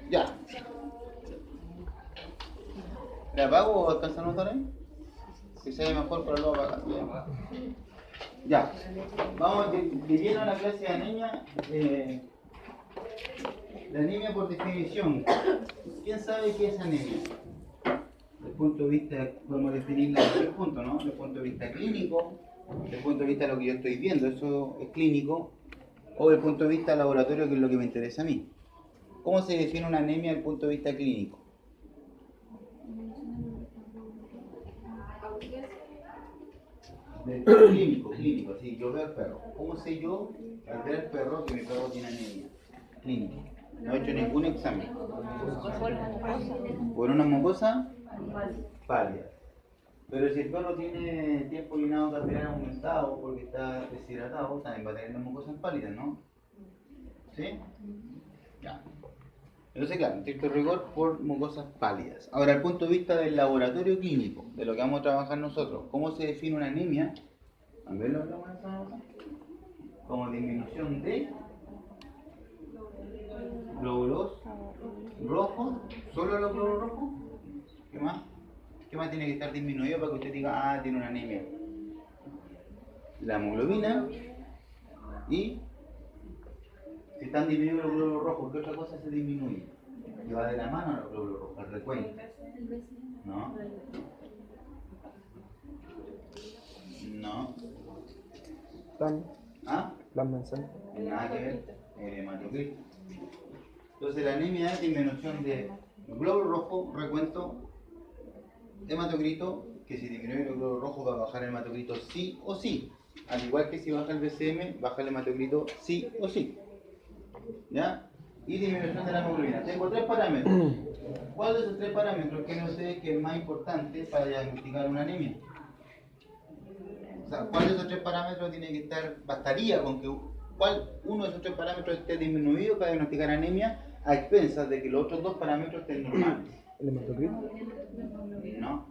Ya. ¿Le apago o alcanza a notar ahí? Que se ve mejor, pero luego apagar. Ya. Vamos de lleno a la clase de anemia. La anemia por definición. ¿Quién sabe qué es anemia? Desde el punto de vista, podemos definirla en tres puntos, ¿no? Desde el punto de vista clínico, desde el punto de vista de lo que yo estoy viendo, eso es clínico, o desde el punto de vista laboratorio, que es lo que me interesa a mí. ¿Cómo se define una anemia desde el punto de vista clínico? Clínico, sí, yo veo al perro. ¿Cómo sé yo, al ver al perro, que mi perro tiene anemia? Clínico. No he hecho ningún examen. ¿Por una mucosa? Pálida. Pero si el perro tiene tiempo llenado capilar aumentado porque está deshidratado, también va a tener las mucosas pálidas, ¿no? ¿Sí? Ya. Entonces, claro, en estricto rigor por mucosas pálidas. Ahora, el punto de vista del laboratorio clínico, de lo que vamos a trabajar nosotros, ¿cómo se define una anemia? A ver, lo hablamos en esa nota. Como disminución de glóbulos rojos, solo los glóbulos rojos. ¿Qué más? ¿Qué más tiene que estar disminuido para que usted diga, ah, tiene una anemia? La hemoglobina y si están disminuidos los glóbulos rojos, ¿qué otra cosa se disminuye? Que va de la mano a los glóbulos rojos, el recuento. ¿No? No. ¿Ah? Plasma en sangre. Nada que ver, hematocrito. Entonces la anemia es disminución de glóbulo rojo, recuento, hematocrito, que si disminuye los glóbulos rojos va a bajar el hematocrito sí o sí. Al igual que si baja el BCM, baja el hematocrito sí o sí. ¿Ya? Y disminución de la hemoglobina. Tengo tres parámetros. ¿Cuál de esos tres parámetros creen ustedes que es más importante para diagnosticar una anemia? O sea, ¿cuál de esos tres parámetros tiene que estar, bastaría con que uno de esos tres parámetros esté disminuido para diagnosticar anemia a expensas de que los otros dos parámetros estén normales? ¿El hematocrito? No.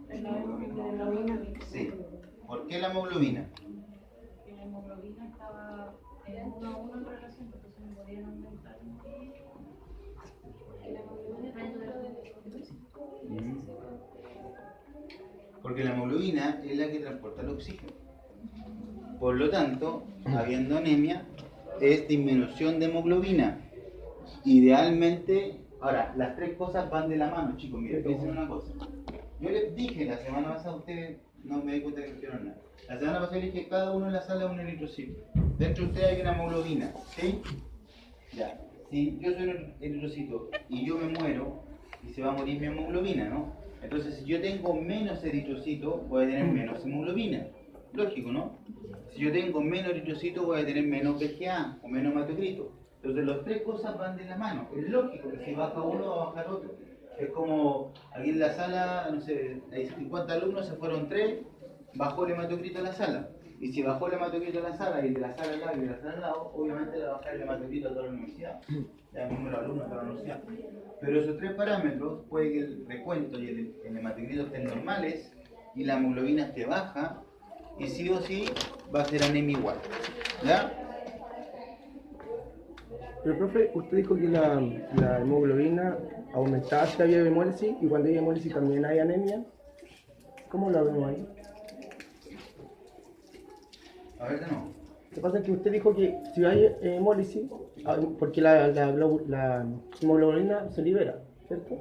Sí. ¿Por qué la hemoglobina? Porque la hemoglobina estaba en 1 a 1 en relación, entonces no podían aumentar. La hemoglobina está dentro de Porque la hemoglobina es la que transporta el oxígeno. Por lo tanto, habiendo anemia, es disminución de hemoglobina. Idealmente, ahora, las tres cosas van de la mano, chicos. Miren, piensen una cosa. Yo les dije la semana pasada, ustedes no me di cuenta que no hicieron nada. La semana pasada les dije que cada uno en la sala es un eritrocito. Dentro de ustedes hay una hemoglobina, ¿sí? Ya. Si yo soy un eritrocito y yo me muero, y se va a morir mi hemoglobina, ¿no? Entonces, si yo tengo menos eritrocitos, voy a tener menos hemoglobina. Lógico, ¿no? Si yo tengo menos eritrocitos, voy a tener menos PGA o menos hematocrito. Entonces, las tres cosas van de la mano. Es lógico que si baja uno, va a bajar otro. Es como aquí en la sala, no sé, hay 50 alumnos, se fueron 3, bajó el hematocrito a la sala. Y si bajó el hematocrito a la sala y de la sala al lado y de la sala al lado, obviamente le va a bajar el hematocrito a toda la universidad. Ya el número de alumnos de toda la universidad. Pero esos tres parámetros, puede que el recuento y el hematocrito estén normales y la hemoglobina esté baja, y sí o sí va a ser anemia igual. ¿Ya? Pero, profe, usted dijo que la hemoglobina aumentaba si había hemólisis y cuando hay hemólisis también hay anemia. ¿Cómo lo vemos ahí? A ver de nuevo. Lo que pasa es que usted dijo que si hay hemólisis, porque la hemoglobina se libera, ¿cierto?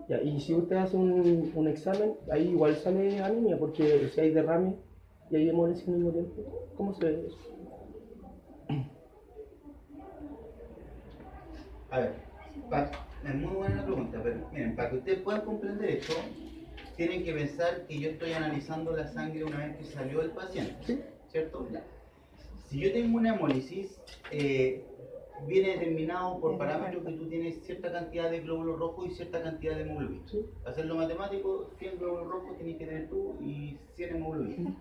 Ya, y si usted hace un examen, ahí igual sale anemia, porque si hay derrame y hay hemólisis al mismo tiempo, ¿cómo se ve eso? A ver, es muy buena la pregunta, pero miren, para que ustedes puedan comprender esto, tienen que pensar que yo estoy analizando la sangre una vez que salió el paciente, ¿Sí? ¿cierto? Ya. Si yo tengo una hemólisis, viene determinado por parámetros que tú tienes cierta cantidad de glóbulos rojos y cierta cantidad de hemoglobina. ¿Sí? Para hacerlo matemático, 100 glóbulos rojos tienes que tener tú y 100 hemoglobina.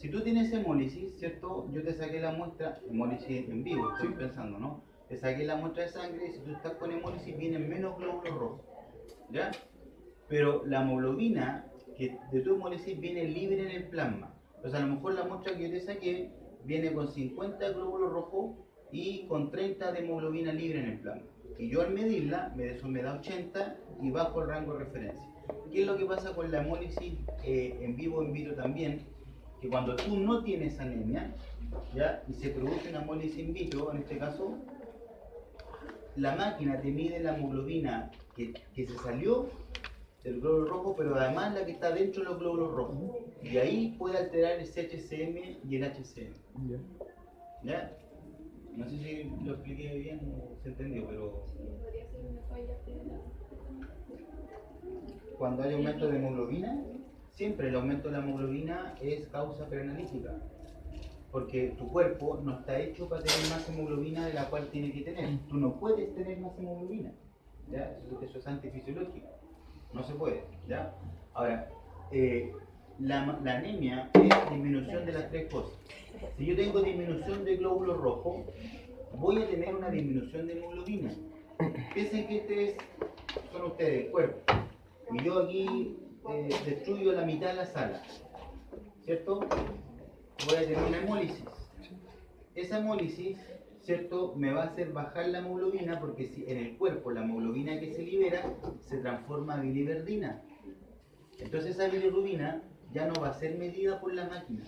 Si tú tienes hemólisis, ¿cierto? Yo te saqué la muestra, hemólisis en vivo, estoy pensando, ¿no? Te saqué la muestra de sangre y si tú estás con hemólisis vienen menos glóbulos rojos, ¿ya? Pero la hemoglobina que de tu hemólisis viene libre en el plasma. Entonces a lo mejor la muestra que yo te saqué viene con 50 glóbulos rojos y con 30 de hemoglobina libre en el plasma. Y yo al medirla, eso me da 80 y bajo el rango de referencia. ¿Qué es lo que pasa con la hemólisis en vivo o en vitro también? Que cuando tú no tienes anemia, ¿ya? Y se produce una hemólisis in vitro, en este caso, la máquina te mide la hemoglobina que se salió del glóbulo rojo, pero además la que está dentro de los glóbulos rojos. Y ahí puede alterar el CHCM y el HCM. ¿Ya? No sé si lo expliqué bien o se entendió, pero Podría ser una falla general. cuando hay aumento de hemoglobina, siempre el aumento de la hemoglobina es causa preanalítica. Porque tu cuerpo no está hecho para tener más hemoglobina de la cual tiene que tener. Tú no puedes tener más hemoglobina. ¿Ya? Eso es antifisiológico. No se puede. ¿Ya? Ahora, la anemia es disminución de las tres cosas. Si yo tengo disminución de glóbulos rojos, voy a tener una disminución de hemoglobina. Piensen que son ustedes, el cuerpo. Y yo aquí destruyo la mitad de la sala. ¿Cierto? Voy a tener una hemólisis. Esa hemólisis, ¿cierto?, me va a hacer bajar la hemoglobina porque si en el cuerpo la hemoglobina que se libera se transforma en biliverdina. Entonces esa bilirrubina ya no va a ser medida por la máquina,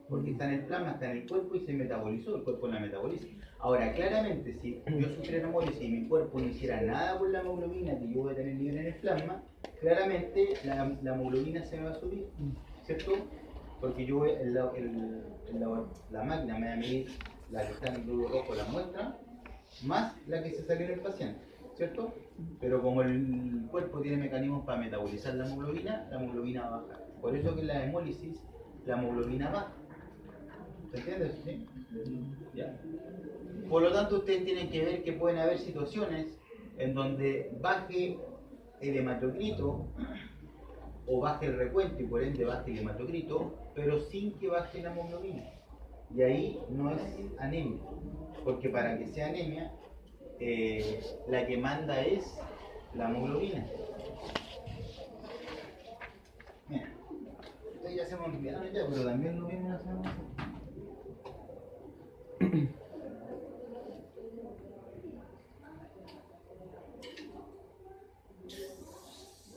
porque está en el plasma, está en el cuerpo y se metabolizó, el cuerpo la metaboliza. Ahora, claramente, si yo sufriera hemólisis y mi cuerpo no hiciera nada por la hemoglobina que yo voy a tener libre en el plasma, claramente la hemoglobina se me va a subir, ¿cierto? Porque yo la máquina me va a medir la que está en el glóbulo rojo, la muestra, más la que se salió en el paciente, ¿cierto? Pero como el cuerpo tiene mecanismos para metabolizar la hemoglobina va a bajar. Por eso que en la hemólisis la hemoglobina baja. ¿Se entiende? ¿Sí? ¿Ya? Por lo tanto, ustedes tienen que ver que pueden haber situaciones en donde baje el hematocrito o baje el recuento y por ende baje el hematocrito, pero sin que baje la hemoglobina. Y ahí no es anemia, porque para que sea anemia, la que manda es la hemoglobina. Mira, ustedes ya se me olvidaron ya, pero también lo vimos la semana pasada.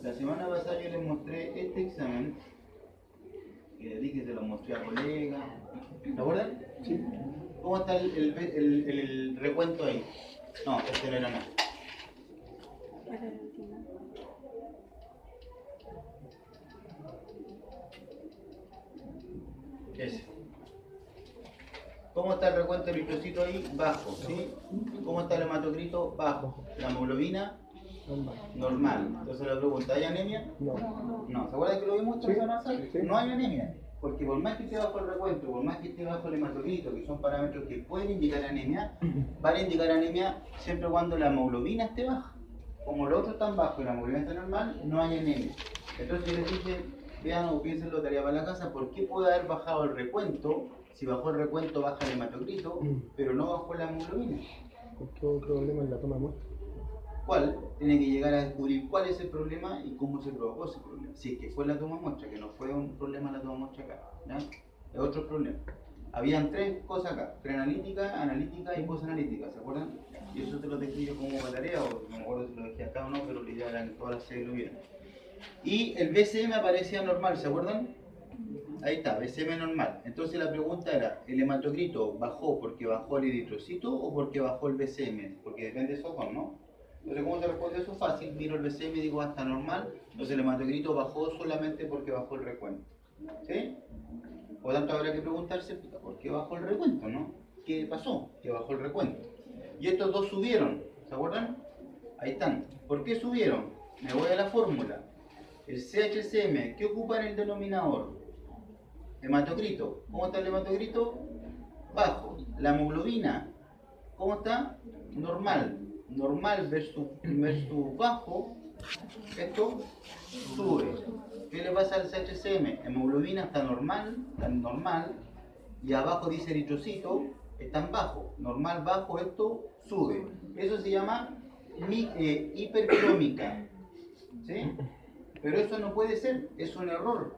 La semana pasada yo les mostré este examen, que le dije que se lo mostré a colegas. ¿Se acuerdan? Sí. ¿Cómo está el recuento ahí? No, este no era nada. Ese. ¿Cómo está el recuento del eritrocito ahí? Bajo, ¿sí? ¿Cómo está el hematocrito? Bajo. La hemoglobina normal. Entonces la pregunta, ¿hay anemia? No. No. ¿Se acuerdan que lo vimos Sí. sí. No hay anemia. Porque por más que esté bajo el recuento, por más que esté bajo el hematocrito, que son parámetros que pueden indicar anemia, van a indicar anemia siempre cuando la hemoglobina esté baja. Como los otros están bajos y la hemoglobina está normal, no hay anemia. Entonces yo les dije, vean o piénsenlo, tarea para la casa, ¿por qué puede haber bajado el recuento? Si bajó el recuento, baja el hematocrito, pero no bajó la hemoglobina. ¿Qué problema en la toma de muestra? ¿Cuál? Tiene que llegar a descubrir cuál es el problema y cómo se provocó ese problema. Si es que fue la toma de muestra, que no fue un problema la toma de muestra acá, ¿ya? Es otro problema. Habían tres cosas acá, preanalítica, analítica y posanalítica, ¿se acuerdan? Y eso te lo dejé yo como tarea, o no me acuerdo si lo dejé acá o no, pero la idea era que todas las series lo vieran. Y el BCM aparecía normal, ¿se acuerdan? Ahí está, BCM normal. Entonces la pregunta era, ¿el hematocrito bajó porque bajó el eritrocito o porque bajó el BCM? Porque depende de eso, ¿no? Entonces, ¿cómo se responde eso? Fácil, miro el BCM y digo, está normal. Entonces el hematocrito bajó solamente porque bajó el recuento. ¿Sí? Por lo tanto, habrá que preguntarse, ¿por qué bajó el recuento, no? ¿Qué pasó? Que bajó el recuento. Y estos dos subieron, ¿se acuerdan? Ahí están. ¿Por qué subieron? Me voy a la fórmula. El CHCM, ¿qué ocupa en el denominador? Hematocrito. ¿Cómo está el hematocrito? Bajo. La hemoglobina, ¿cómo está? Normal. Normal versus bajo, esto sube. ¿Qué le pasa al CHCM? Hemoglobina está normal, y abajo dice eritrocito, están bajo. Normal, bajo, esto sube. Eso se llama hipercrómica. ¿Sí? Pero eso no puede ser, es un error,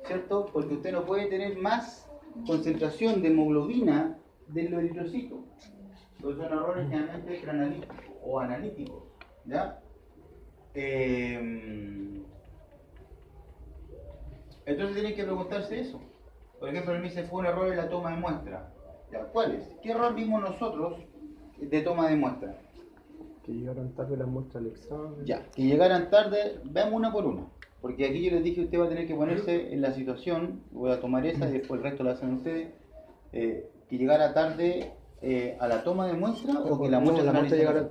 ¿cierto? Porque usted no puede tener más concentración de hemoglobina de los eritrocitos. Entonces son errores generalmente extraanalíticos o analíticos, ¿ya? Entonces tienen que preguntarse eso. Por ejemplo, él me dice, fue un error en la toma de muestra. ¿Ya? ¿Cuál es? ¿Qué error vimos nosotros de toma de muestra? Que llegaron tarde las muestras al examen. Ya, que llegaran tarde, veamos una por una. Porque aquí yo les dije, usted va a tener que ponerse en la situación, voy a tomar esa y después el resto lo hacen ustedes, que llegara tarde a la toma de muestra o que la muestra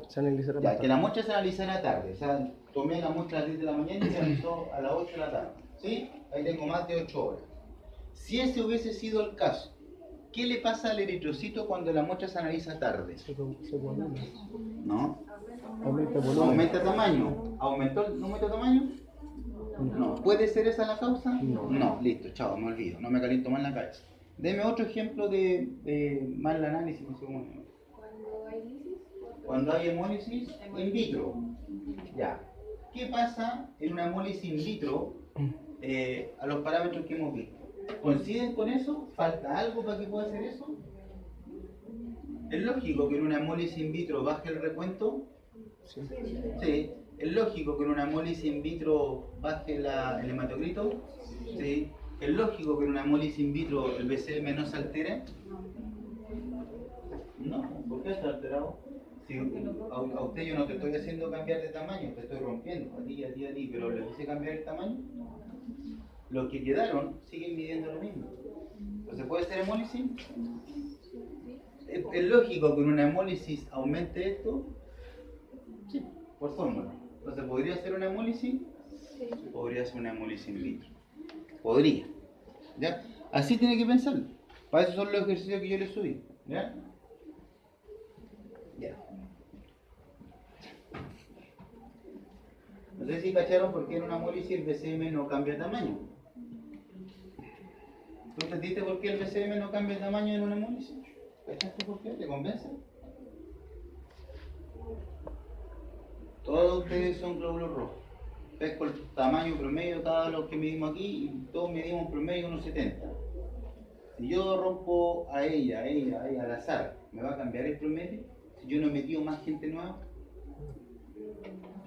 se analizara ya, que la muestra se analizara tarde. O sea, tomé la muestra a las 10 de la mañana y se analizó a las 8 de la tarde. ¿Sí? Ahí tengo más de 8 horas. Si ese hubiese sido el caso, ¿qué le pasa al eritrocito cuando la muestra se analiza tarde? Se coagula. ¿No? Aumenta el volumen. ¿Aumenta tamaño? ¿Aumentó el aumento de tamaño? No. ¿Puede ser esa la causa? No. Listo, chao, me olvido. No me caliento más la cabeza. Deme otro ejemplo de mal análisis. No sé cómo. Cuando hay lisis. Cuando hay hemólisis in vitro. Ya. ¿Qué pasa en una hemólisis in vitro a los parámetros que hemos visto? ¿Coinciden con eso? ¿Falta algo para que pueda hacer eso? ¿Es lógico que en una hemólisis in vitro baje el recuento? Sí. ¿Es lógico que en una hemólisis in vitro baje el hematocrito? Sí. ¿Es lógico que en una hemólisis in vitro el BCM no se altere? No. ¿Por qué está alterado? Si a usted yo no te estoy haciendo cambiar de tamaño, te estoy rompiendo, a ti, pero le hice cambiar el tamaño. Los que quedaron siguen midiendo lo mismo. Entonces, ¿puede ser hemólisis? ¿Es lógico que en una hemólisis aumente esto? Sí, por fórmula. Entonces, ¿podría ser una hemólisis? Sí. Podría ser una hemólisis in vitro. Podría. ¿Ya? Así tiene que pensarlo. Para eso son los ejercicios que yo les subí. ¿Ya? Ya. No sé si cacharon por qué en una hemólisis el BCM no cambia de tamaño. ¿Tú entendiste por qué el BCM no cambia de tamaño en una hemólisis? ¿Cachaste por qué? ¿Te convence? Todos ustedes son glóbulos rojos. Pesco el tamaño promedio de cada los que medimos aquí y todos medimos promedio 1,70. Si yo rompo a ella al azar, ¿me va a cambiar el promedio? Si yo no he metido más gente nueva,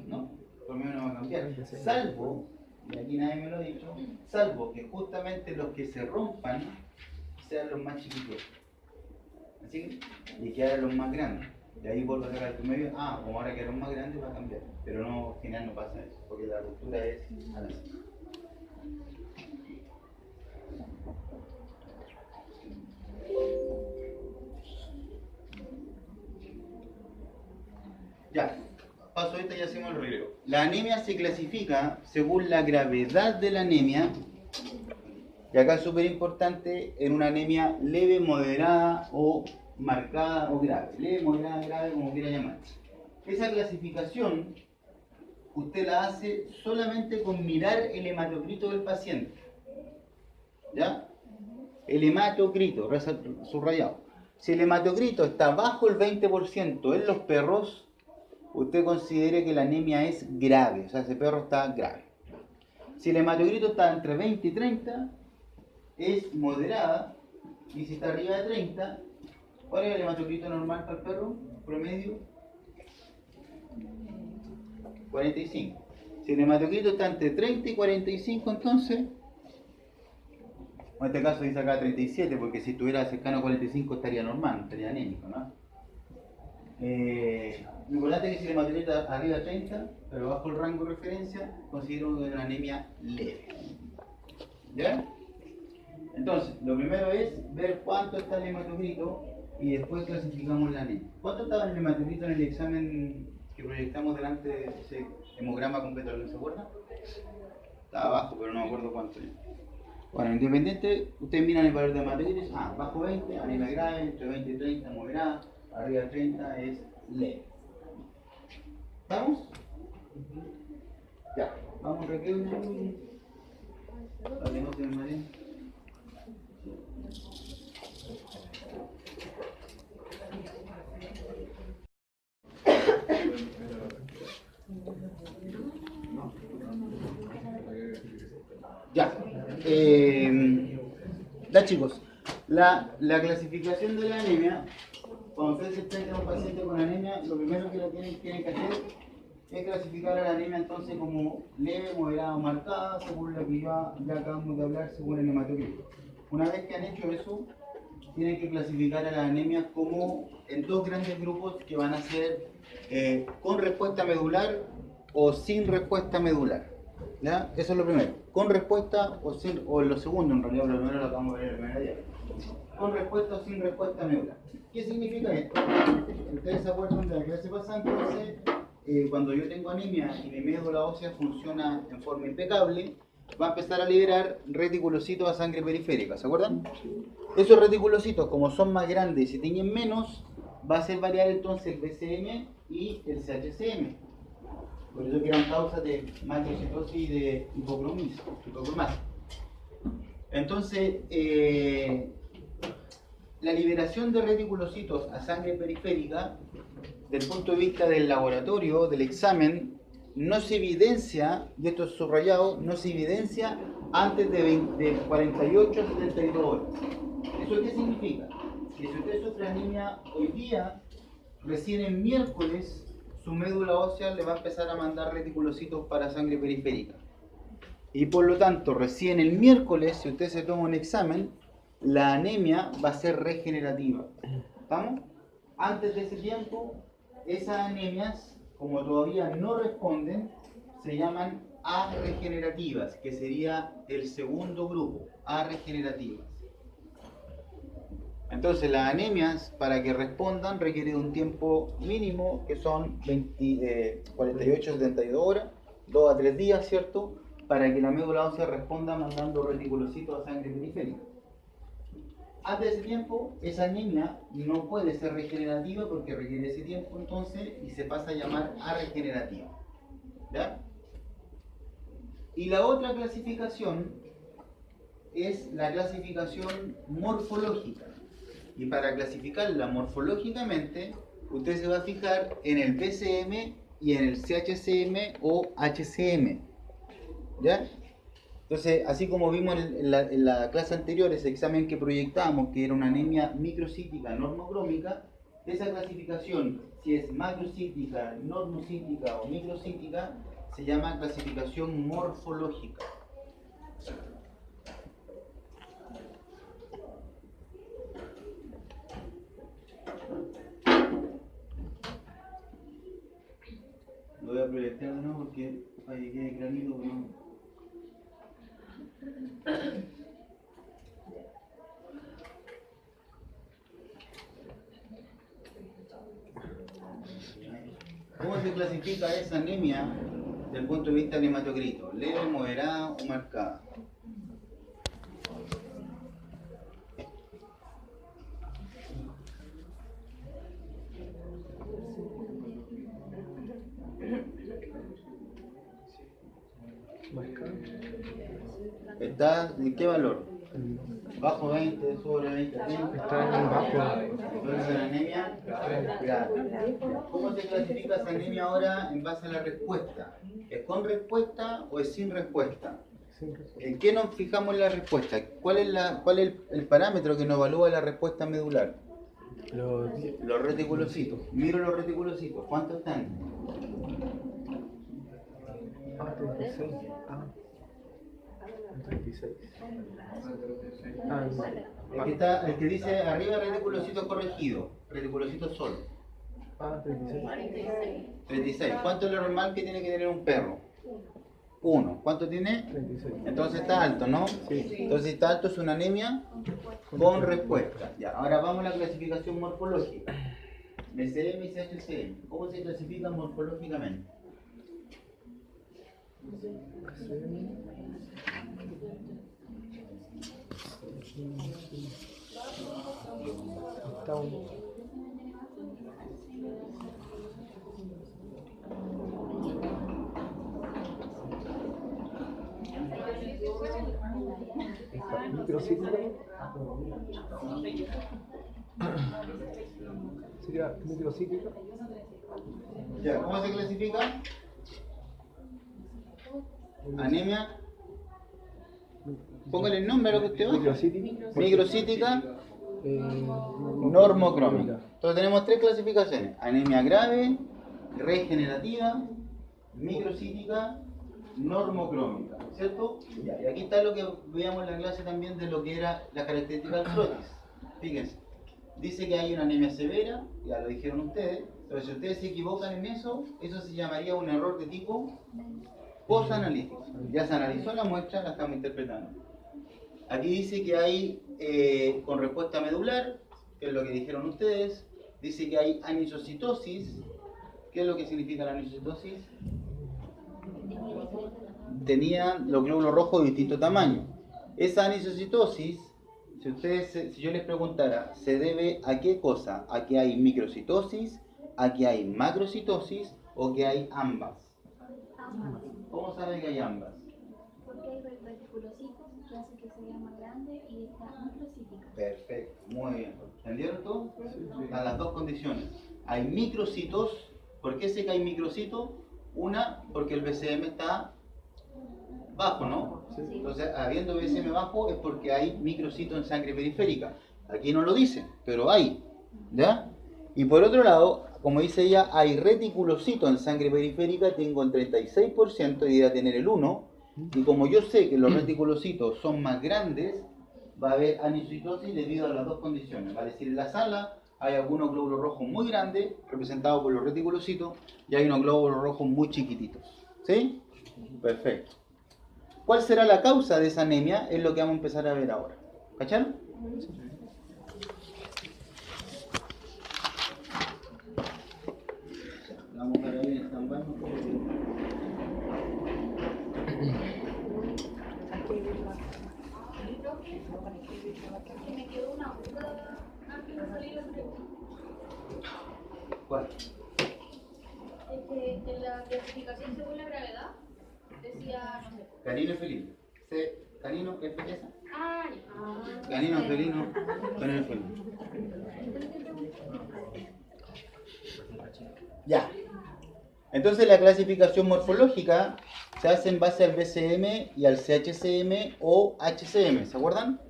no, el promedio no va a cambiar. Salvo, y aquí nadie me lo ha dicho, salvo que justamente los que se rompan sean los más chiquitos. ¿Así? Y que hagan los más grandes. Y ahí vuelvo a sacar el promedio, como ahora que era más grande va a cambiar. Pero no, al final no pasa eso, porque la ruptura es al azar. Ya, paso esta y hacemos el relevo. La anemia se clasifica según la gravedad de la anemia. Y acá es súper importante, en una anemia leve, moderada o marcada o grave. Leve, moderada, grave, como quiera llamar. Esa clasificación usted la hace solamente con mirar el hematocrito del paciente. ¿Ya? El hematocrito, subrayado. Si el hematocrito está bajo el 20% en los perros, usted considere que la anemia es grave, o sea, ese perro está grave. Si el hematocrito está entre 20 y 30, es moderada, y si está arriba de 30, ¿cuál es el hematocrito normal para el perro? Promedio 45. Si el hematocrito está entre 30 y 45, entonces, en este caso dice acá 37, porque si estuviera cercano a 45 estaría normal, estaría anémico, ¿no? Lo importante es que si el hematocrito está arriba de 30, pero bajo el rango de referencia, considero una anemia leve. ¿Ya? Entonces, lo primero es ver cuánto está el hematocrito y después clasificamos la anemia. ¿Cuánto estaba el hematocrito en el examen que proyectamos delante de ese hemograma completo? ¿Alguien se acuerda? Estaba bajo, pero no me acuerdo cuánto. Bueno, independiente, ustedes miran el valor de hematocrito, bajo 20, anemia grave, entre 20 y 30, moderada, arriba de 30 es leve. ¿Vamos? Ya, vamos a recreo. Para que no se me mareen. Ya. Ya chicos, la clasificación de la anemia, cuando ustedes se enfrentan a un paciente con anemia, lo primero que tienen que hacer es clasificar a la anemia entonces como leve, moderada o marcada, según lo que ya acabamos de hablar, según el hematocrito. Una vez que han hecho eso, tienen que clasificar a la anemia como en dos grandes grupos que van a ser con respuesta medular o sin respuesta medular. ¿Ya? Eso es lo primero. Con respuesta o sin, o lo segundo en realidad, lo primero lo acabamos de ver en el primer día. Con respuesta o sin respuesta medular. ¿Qué significa esto? Ustedes se acuerdan de la clase pasada, entonces, cuando yo tengo anemia y mi médula ósea funciona en forma impecable, va a empezar a liberar reticulocitos a sangre periférica, ¿se acuerdan? Esos reticulocitos, como son más grandes y se tiñen menos, va a hacer variar entonces el BCM y el CHCM. Por eso que eran causas de macrocitosis y de hipocromasia. Entonces, la liberación de reticulocitos a sangre periférica, desde el punto de vista del laboratorio, del examen, no se evidencia, y esto es subrayado, no se evidencia antes de 48 a 72 horas. ¿Eso qué significa? Que si usted sufre anemia hoy día, recién el miércoles, su médula ósea le va a empezar a mandar reticulocitos para sangre periférica. Y por lo tanto, recién el miércoles, si usted se toma un examen, la anemia va a ser regenerativa. ¿Estamos? Antes de ese tiempo, esas anemias, como todavía no responden, se llaman arregenerativas, que sería el segundo grupo, arregenerativas. Entonces las anemias, para que respondan, requieren un tiempo mínimo, que son 48 a 72 horas, 2 a 3 días, ¿cierto? Para que la médula ósea responda mandando reticulocitos a sangre periférica. Antes de ese tiempo, esa anemia no puede ser regenerativa porque requiere ese tiempo entonces y se pasa a llamar arregenerativa. ¿Ya? Y la otra clasificación es la clasificación morfológica. Y para clasificarla morfológicamente, usted se va a fijar en el BCM y en el CHCM o HCM. ¿Ya? Entonces, así como vimos en la clase anterior, ese examen que proyectamos, que era una anemia microcítica normocrómica, esa clasificación, si es macrocítica, normocítica o microcítica, se llama clasificación morfológica. Lo voy a proyectar de nuevo porque para que quede clarito, ¿no? ¿Cómo se clasifica esa anemia desde el punto de vista del hematocrito? ¿Leve, moderada o marcada? ¿Está en qué valor? ¿Bajo 20, sobre 20? Está en bajo. Entonces la anemia, claro. ¿Cómo se clasifica esa anemia ahora en base a la respuesta? ¿Es con respuesta o es sin respuesta? ¿En qué nos fijamos en la respuesta? ¿Cuál es el parámetro que nos evalúa la respuesta medular? Los reticulocitos. Miro los reticulocitos. ¿Cuántos están? 36. 36. El que dice arriba reticulocito corregido, reticulocito solo. 36. 36. ¿Cuánto es lo normal que tiene que tener un perro? 1. ¿Cuánto tiene? 36. Entonces está alto, ¿no? Sí. Entonces si está alto es una anemia con respuesta. Ya, ahora vamos a la clasificación morfológica. BCM y CHCM. ¿Cómo se clasifican morfológicamente? microcítica. Sería microcítica. Ya, ¿cómo se clasifica? Anemia. Póngale el nombre a lo que usted va. Microcítica. Microcítica, Eh, normocrómica. Entonces tenemos tres clasificaciones: anemia grave, regenerativa, microcítica, normocrómica, ¿cierto? Ya, y aquí está lo que veíamos en la clase también de lo que era la característica del frotis. Fíjense, dice que hay una anemia severa, ya lo dijeron ustedes, pero si ustedes se equivocan en eso, eso se llamaría un error de tipo posanalítico. Ya se analizó la muestra, la estamos interpretando. Aquí dice que hay con respuesta medular, que es lo que dijeron ustedes. Dice que hay anisocitosis. ¿Qué es lo que significa la anisocitosis? Tenían los glóbulos rojos de distinto tamaño. Esa anisocitosis, si yo les preguntara, ¿se debe a qué cosa? ¿A que hay microcitosis? ¿A que hay macrocitosis? ¿O que hay ambas? ¿Cómo saben que hay ambas? Porque hay reticulocitos que hacen que se vea más grande y está microcítica. Perfecto, muy bien. ¿Entendieron todo? Están las dos condiciones. Hay microcitos. ¿Por qué sé que hay microcitos? Una, porque el BCM está bajo, ¿no? Entonces, habiendo BCM bajo es porque hay microcitos en sangre periférica. Aquí no lo dice, pero hay. ¿Ya? Y por otro lado, como dice ella, hay reticulocitos en sangre periférica, tengo el 36% y debería tener el 1%. Y como yo sé que los reticulocitos son más grandes, va a haber anisocitosis debido a las dos condiciones. Va a decir, en la sala hay algunos glóbulos rojos muy grandes, representados por los reticulocitos, y hay unos glóbulos rojos muy chiquititos. ¿Sí? Perfecto. ¿Cuál será la causa de esa anemia? Es lo que vamos a empezar a ver ahora. ¿Cacharon? Vamos a ver ahí en stand-by. Que me quedó una duda antes de salir la pregunta. ¿Cuál? En la clasificación según la gravedad, decía, no sé. Canino y felino. Canino es belleza. Ah, ya. Canino, felino, canino y felino. Ya. Entonces la clasificación morfológica se hace en base al BCM y al CHCM o HCM, ¿se acuerdan?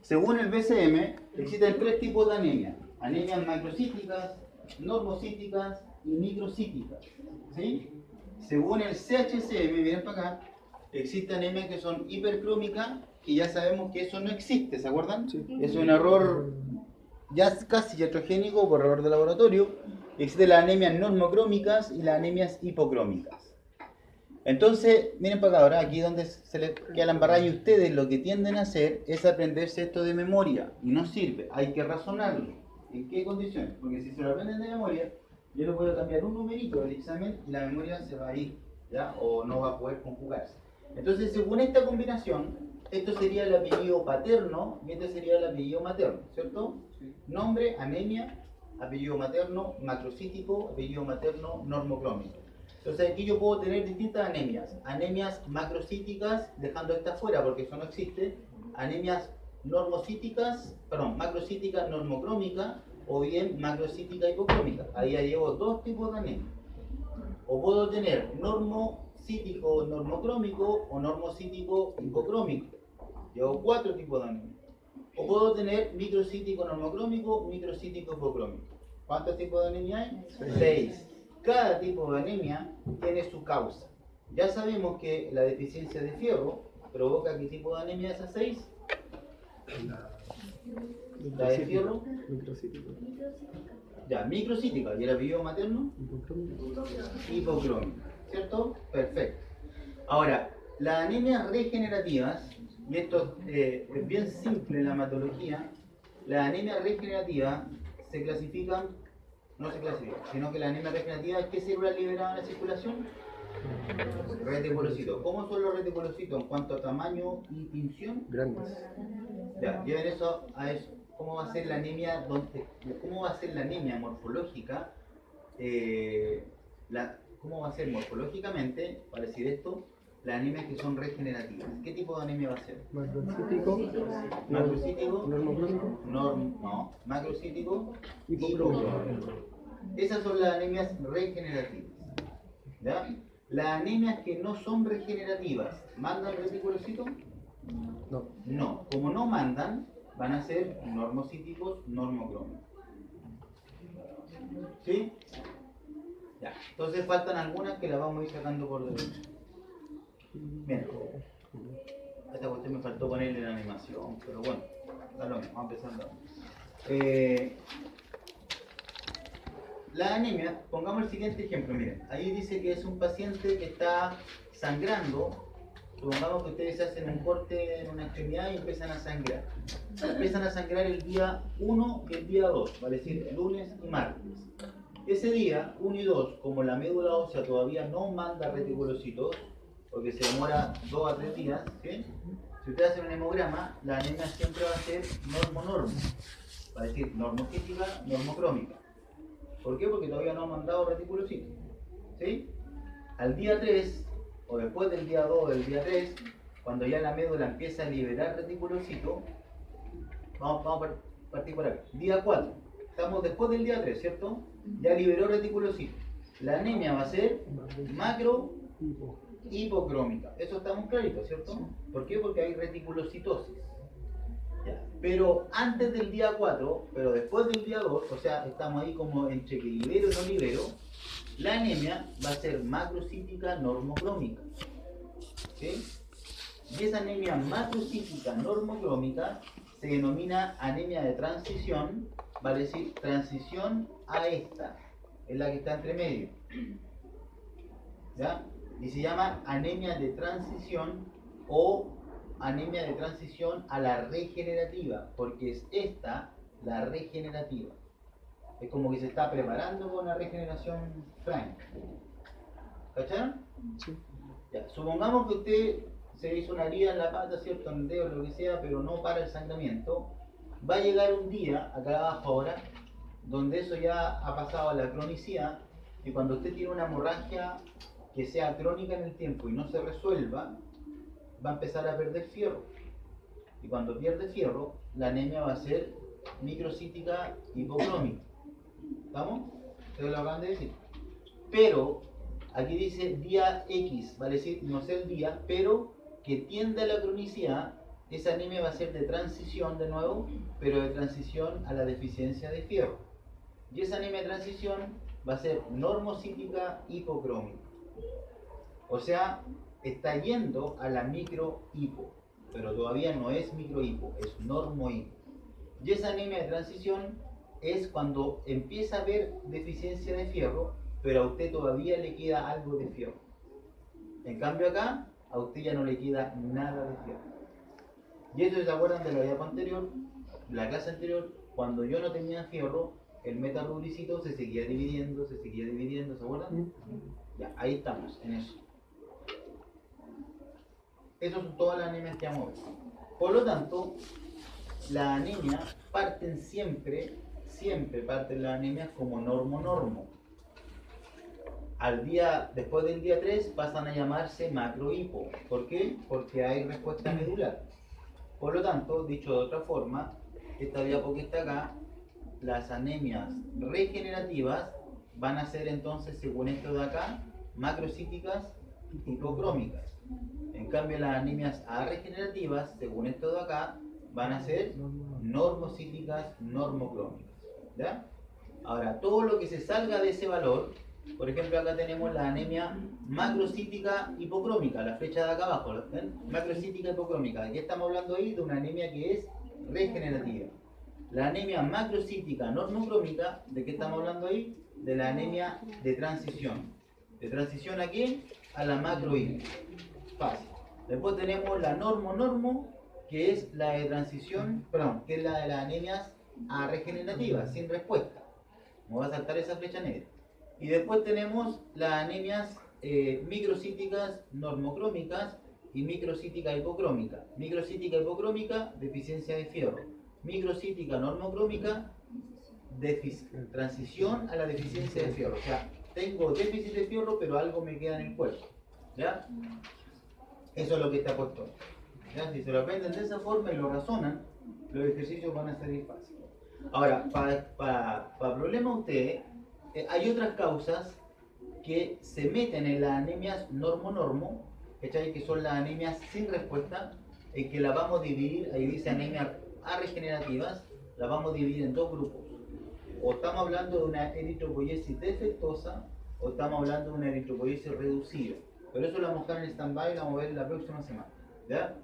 Según el BCM existen tres tipos de anemia: anemias macrocíticas, normocíticas y microcíticas, ¿sí? Según el CHCM, miren para acá, existen anemias que son hipercrómicas, que ya sabemos que eso no existe, ¿se acuerdan? Sí. Es un error ya casi iatrogénico por error de laboratorio. Existen las anemias normocrómicas y las anemias hipocrómicas. Entonces, miren para acá, ahora aquí donde se les queda la embarrada, y ustedes lo que tienden a hacer es aprenderse esto de memoria, y no sirve, hay que razonarlo. ¿En qué condiciones? Porque si se lo aprenden de memoria, yo les voy a cambiar un numerito del examen y la memoria se va a ir, ¿ya? O no va a poder conjugarse. Entonces, según esta combinación, esto sería el apellido paterno y este sería el apellido materno, ¿cierto? Nombre, anemia, apellido materno, macrocítico, apellido materno, normocrómico. Entonces aquí yo puedo tener distintas anemias. Anemias macrocíticas, dejando esta fuera porque eso no existe. Anemias normocíticas, perdón, macrocíticas normocrómicas o bien macrocítica hipocrómica. Ahí ya llevo dos tipos de anemia. O puedo tener normocítico normocrómico o normocítico hipocrómico. Llevo cuatro tipos de anemia. O puedo tener microcítico normocrómico, microcítico hipocrómico. ¿Cuántos tipos de anemia hay? 6. Cada tipo de anemia tiene su causa. Ya sabemos que la deficiencia de fierro provoca qué tipo de anemia esas 6. La de fierro. Microcítica. Ya, microcítica. ¿Y el apellido materno? Hipocrómica. ¿Cierto? Perfecto. Ahora, las anemias regenerativas, y esto es bien simple en la hematología, las anemias regenerativas se clasifican, no se clasifican, sino que la anemia regenerativa, ¿qué células liberadas a la circulación? Reticulocitos. ¿Cómo son los reticulocitos en cuanto a tamaño y tinción? Grandes. Ya, lleven eso a eso. ¿Cómo va a ser la anemia, cómo va a ser la anemia morfológica? ¿Cómo va a ser morfológicamente, para decir esto? las anemias que son regenerativas. ¿Qué tipo de anemia va a ser? Macrocítico, Macrocítico, normocrómico, macrocítico, hipocrómico. hipocrómico. Esas son las anemias regenerativas. ¿Ya? Las anemias que no son regenerativas, ¿mandan reticulocitos? No. No, como no mandan, van a ser normocíticos, normocrómicos. ¿Sí? Ya, entonces faltan algunas que las vamos a ir sacando por derecho. Bien, esta cuestión me faltó ponerle en la animación, pero bueno, da lo mismo, vamos empezando. La anemia, pongamos el siguiente ejemplo, miren, ahí dice que es un paciente que está sangrando. Supongamos que ustedes hacen un corte en una extremidad y empiezan a sangrar. Empiezan a sangrar el día 1 y el día 2, vale decir, lunes y martes. Ese día, 1 y 2, como la médula ósea todavía no manda reticulocitos, porque se demora 2 a 3 días, ¿sí? Si ustedes hacen un hemograma, la anemia siempre va a ser normo-normo, va a decir normocítica, normocrómica. ¿Por qué? Porque todavía no ha mandado reticulocitos, ¿sí? Al día 3, o después del día 2 o del día 3, cuando ya la médula empieza a liberar reticulocitos, vamos a partir por acá. Día 4, estamos después del día 3, ¿cierto? Ya liberó reticulocitos. La anemia va a ser macro hipocrómica. Eso estamos claritos, ¿cierto? ¿Por qué? Porque hay reticulocitosis. Ya. Pero antes del día 4, pero después del día 2, o sea, estamos ahí como entre que libero y no libero, la anemia va a ser macrocítica normocrómica. ¿Sí? Y esa anemia macrocítica normocrómica se denomina anemia de transición, vale decir, transición a esta, es la que está entre medio. ¿Ya? Y se llama anemia de transición o anemia de transición a la regenerativa, porque es esta la regenerativa. Es como que se está preparando con la regeneración franca. ¿Cacharon? Sí. Ya, supongamos que usted se hizo una herida en la pata, ¿cierto? En el dedo, lo que sea, pero no para el sangramiento. Va a llegar un día, acá abajo ahora, donde eso ya ha pasado a la cronicidad, y cuando usted tiene una hemorragia que sea crónica en el tiempo y no se resuelva, va a empezar a perder fierro. Y cuando pierde fierro, la anemia va a ser microcítica hipocrómica. ¿Estamos? Ustedes lo acaban de decir. Pero, aquí dice día X, vale decir, no sé el día, pero que tiende a la cronicidad, esa anemia va a ser de transición de nuevo, pero de transición a la deficiencia de fierro. Y esa anemia de transición va a ser normocítica hipocrómica. O sea, está yendo a la microhipo, pero todavía no es microhipo, es normohipo. Y esa anemia de transición es cuando empieza a haber deficiencia de fierro, pero a usted todavía le queda algo de fierro. En cambio acá, a usted ya no le queda nada de fierro. Y eso, ¿se acuerdan de la diapo anterior? La clase anterior, cuando yo no tenía fierro, el metarubicito se seguía dividiendo, ¿se acuerdan? Ya, ahí estamos, en eso. Esas son todas las anemias que vamos a ver. Por lo tanto, las anemias parten siempre parten las anemias como normo-normo. Después del día 3 pasan a llamarse macrohipo. ¿Por qué? Porque hay respuesta medular. Por lo tanto, dicho de otra forma, esta diapo que está acá, las anemias regenerativas van a ser entonces, según esto de acá, macrocíticas hipocrómicas. En cambio, las anemias regenerativas, según esto de acá, van a ser normocíticas normocrómicas. ¿Ya? Ahora, todo lo que se salga de ese valor, por ejemplo, acá tenemos la anemia macrocítica hipocrómica, la flecha de acá abajo, ¿ven? Macrocítica hipocrómica. ¿De qué estamos hablando ahí? De una anemia que es regenerativa. La anemia macrocítica normocrómica, ¿de qué estamos hablando ahí? De la anemia de transición. ¿De transición a qué? A la macrohipo. Fácil. Después tenemos la normo-normo, que es la de transición, que es la de las anemias regenerativas, sin respuesta. Me voy a saltar esa flecha negra. Y después tenemos las anemias microcíticas normocrómicas y microcítica hipocrómica. Microcítica hipocrómica, deficiencia de fierro. Microcítica normocrómica, transición a la deficiencia de fierro. O sea, tengo déficit de fierro, pero algo me queda en el cuerpo. ¿Ya? Eso es lo que está puesto. ¿Ya? Si se lo aprenden de esa forma y lo razonan, los ejercicios van a salir fáciles. Ahora, para problema ustedes, hay otras causas que se meten en las anemias normo-normo, ¿cachai? Que son las anemias sin respuesta, y que las vamos a dividir, ahí dice anemias arregenerativas, las vamos a dividir en dos grupos. O estamos hablando de una eritropoiesis defectuosa, o estamos hablando de una eritropoiesis reducida. Pero eso lo vamos a dejar en stand-by y lo vamos a ver la próxima semana. ¿Ya?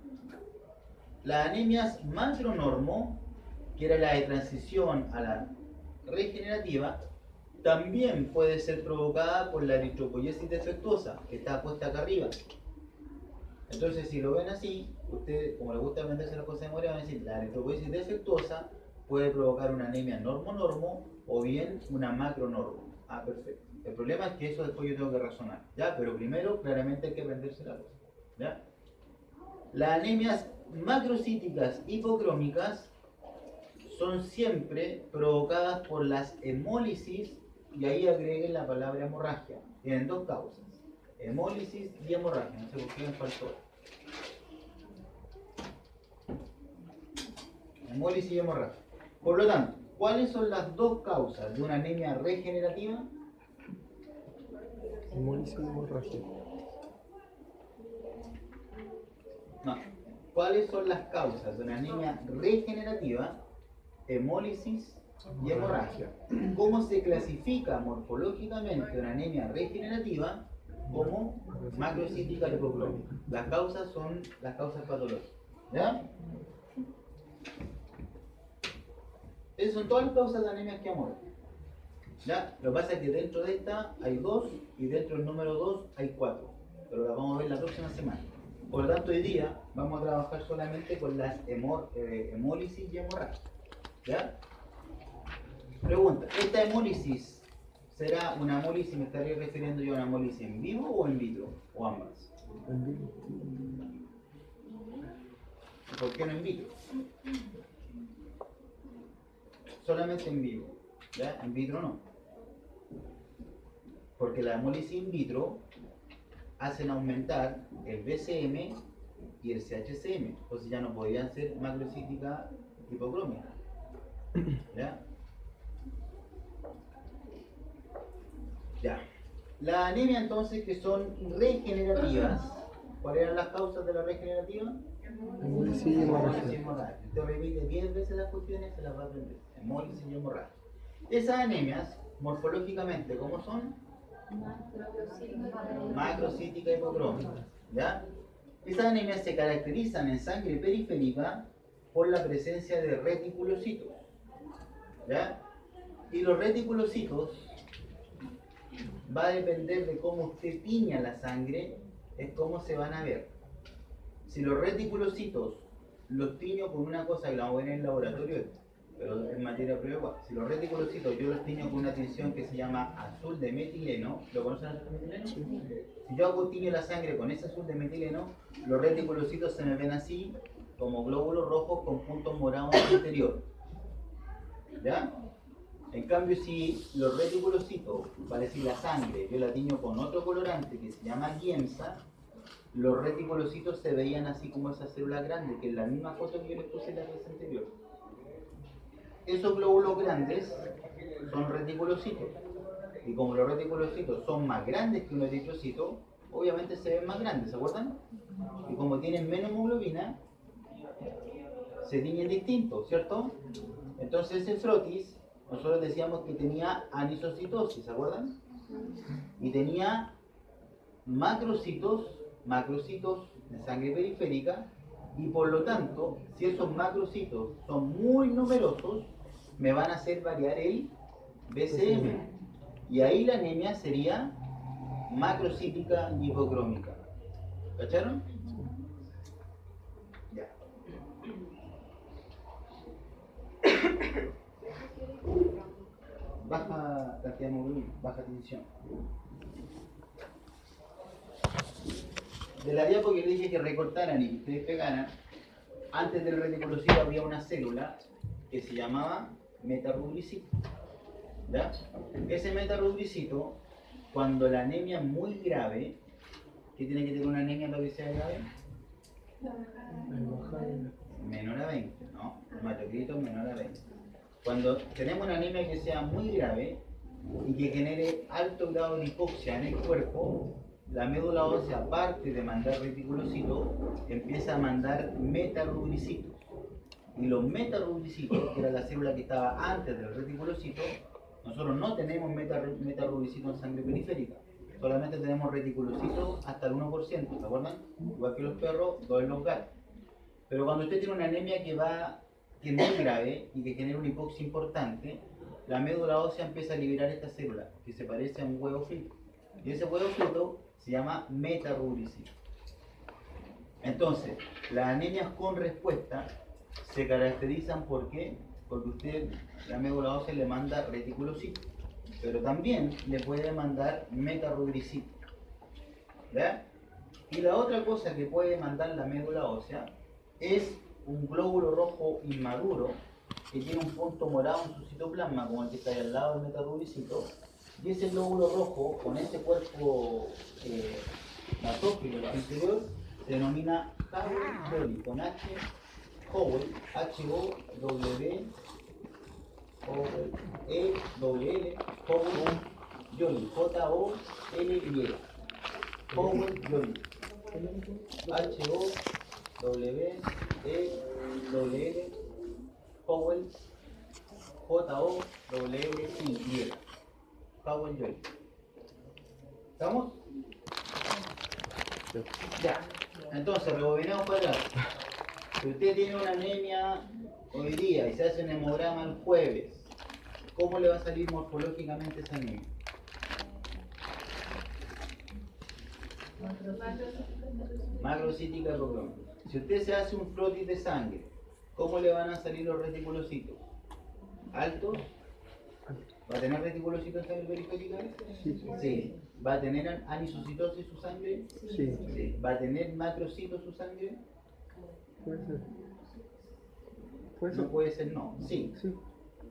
Las anemias macronormo, que era la de transición a la regenerativa, también puede ser provocada por la eritropoiesis defectuosa, que está puesta acá arriba. Entonces, si lo ven así, ustedes, como les gusta venderse las cosas de memoria, van a decir, la eritropoiesis defectuosa puede provocar una anemia normo-normo o bien una macronormo. Ah, perfecto. El problema es que eso después yo tengo que razonar, ¿ya? Pero primero, claramente hay que aprenderse la cosa, ¿ya? Las anemias macrocíticas hipocrómicas son siempre provocadas por las hemólisis, y ahí agreguen la palabra hemorragia. Tienen dos causas, hemólisis y hemorragia. No sé por qué me faltó. Hemólisis y hemorragia. Por lo tanto, ¿cuáles son las dos causas de una anemia regenerativa? Hemólisis y hemorragia. No. ¿Cuáles son las causas de una anemia regenerativa? Hemólisis y hemorragia. ¿Cómo se clasifica morfológicamente una anemia regenerativa? Como macrocítica hipocrómica. Las causas son las causas patológicas. ¿Ya? Esas son todas las causas de anemias que vamos a ver. ¿Ya? Lo que pasa es que dentro de esta hay 2 y dentro del número 2 hay 4. Pero las vamos a ver la próxima semana. Por lo tanto, hoy día vamos a trabajar solamente con las hemólisis y hemorragia. ¿Ya? Pregunta, ¿esta hemólisis será una hemólisis, me estaría refiriendo yo a una hemólisis en vivo o en vitro? ¿O ambas? En vivo. ¿Por qué no en vitro? Solamente en vivo. ¿Ya? En vitro no. Porque la hemólisis in vitro hacen aumentar el BCM y el CHCM. Entonces ya no podrían ser macrocítica hipocrómica. ¿Ya? Ya. La anemia entonces que son regenerativas. ¿Cuáles eran las causas de la regenerativa? Hemólisis y hemorragia. Usted repite 10 veces las cuestiones, se las va a aprender. Hemólisis y hemorragia. Esas anemias, morfológicamente, ¿cómo son? Macrocítica hipocrómica. ¿Ya? Esas anemias se caracterizan en sangre periférica por la presencia de reticulocitos. ¿Ya? Y los reticulocitos va a depender de cómo usted tiña la sangre, es cómo se van a ver. Si los reticulocitos los tiño con una cosa que la vamos a ver en el laboratorio, pero en materia prueba igual. Si los reticulocitos yo los tiño con una tinción que se llama azul de metileno, ¿lo conocen el azul de metileno? Sí. Si yo hago tiño la sangre con ese azul de metileno, los reticulocitos se me ven así, como glóbulos rojos con puntos morados en el interior. ¿Ya? En cambio, si los reticulocitos, para decir la sangre, yo la tiño con otro colorante que se llama Giemsa, los reticulocitos se veían así como esa célula grande, que es la misma foto que yo les puse en la clase anterior. Esos glóbulos grandes son reticulocitos. Y como los reticulocitos son más grandes que un eritrocito, obviamente se ven más grandes, ¿se acuerdan? Y como tienen menos hemoglobina, se tiñen distintos, ¿cierto? Entonces ese frotis, nosotros decíamos que tenía anisocitosis, ¿se acuerdan? Y tenía macrocitos de sangre periférica, y por lo tanto, si esos macrocitos son muy numerosos, me van a hacer variar el BCM. Y ahí la anemia sería macrocítica hipocrómica. ¿Cacharon? Ya. Baja cantidad de hemoglobina, baja tensión. De la diapo que le dije que recortaran y que ustedes pegaran, antes del reticulocito había una célula que se llamaba metarubricito. ¿Ya? Ese metarubricito, cuando la anemia es muy grave, ¿qué tiene que tener una anemia para que sea grave? menor a 20, ¿no? Hematocrito menor a 20. Cuando tenemos una anemia que sea muy grave y que genere alto grado de hipoxia en el cuerpo, la médula ósea, aparte de mandar reticulocitos, empieza a mandar metarubricitos. Y los metarubricitos, que era la célula que estaba antes del reticulocito, nosotros no tenemos metarubricitos en sangre periférica. Solamente tenemos reticulocitos hasta el 1%, ¿se acuerdan? Igual que los perros, 2 en los gatos. Pero cuando usted tiene una anemia que es muy grave y que genera una hipoxia importante, la médula ósea empieza a liberar esta célula, que se parece a un huevo frito. Y ese huevo frito se llama metarubricito. Entonces, las anemias con respuesta se caracterizan ¿por qué? Porque usted, la médula ósea le manda reticulocito, pero también le puede mandar metarubricito. ¿Ya? Y la otra cosa que puede mandar la médula ósea es un glóbulo rojo inmaduro que tiene un punto morado en su citoplasma, como el que está ahí al lado del metarubricito, y ese glóbulo rojo con ese cuerpo basófilo interior se denomina Howell-Jolly, con H, Howell, H-O-W, Howell, E-W-L, Howell-Jolly, J-O-L-Y, Howell-Jolly, H-O-W-E-W-L, Howell, J-O-W-L-Y, Howell-Jolly. ¿Estamos? Ya. Entonces, rebobinamos para atrás. Si usted tiene una anemia hoy día y se hace un hemograma el jueves, ¿cómo le va a salir morfológicamente esa anemia? Macrocítica hipoglóbica. Si usted se hace un flotis de sangre, ¿cómo le van a salir los reticulocitos? ¿Altos? ¿Va a tener reticulocitos en sangre periférica? Sí. ¿Va a tener anisocitosis su sangre? Sí. ¿Va a tener macrocitos su sangre? Puede ser. ¿Puede ser? No puede ser, no. Sí.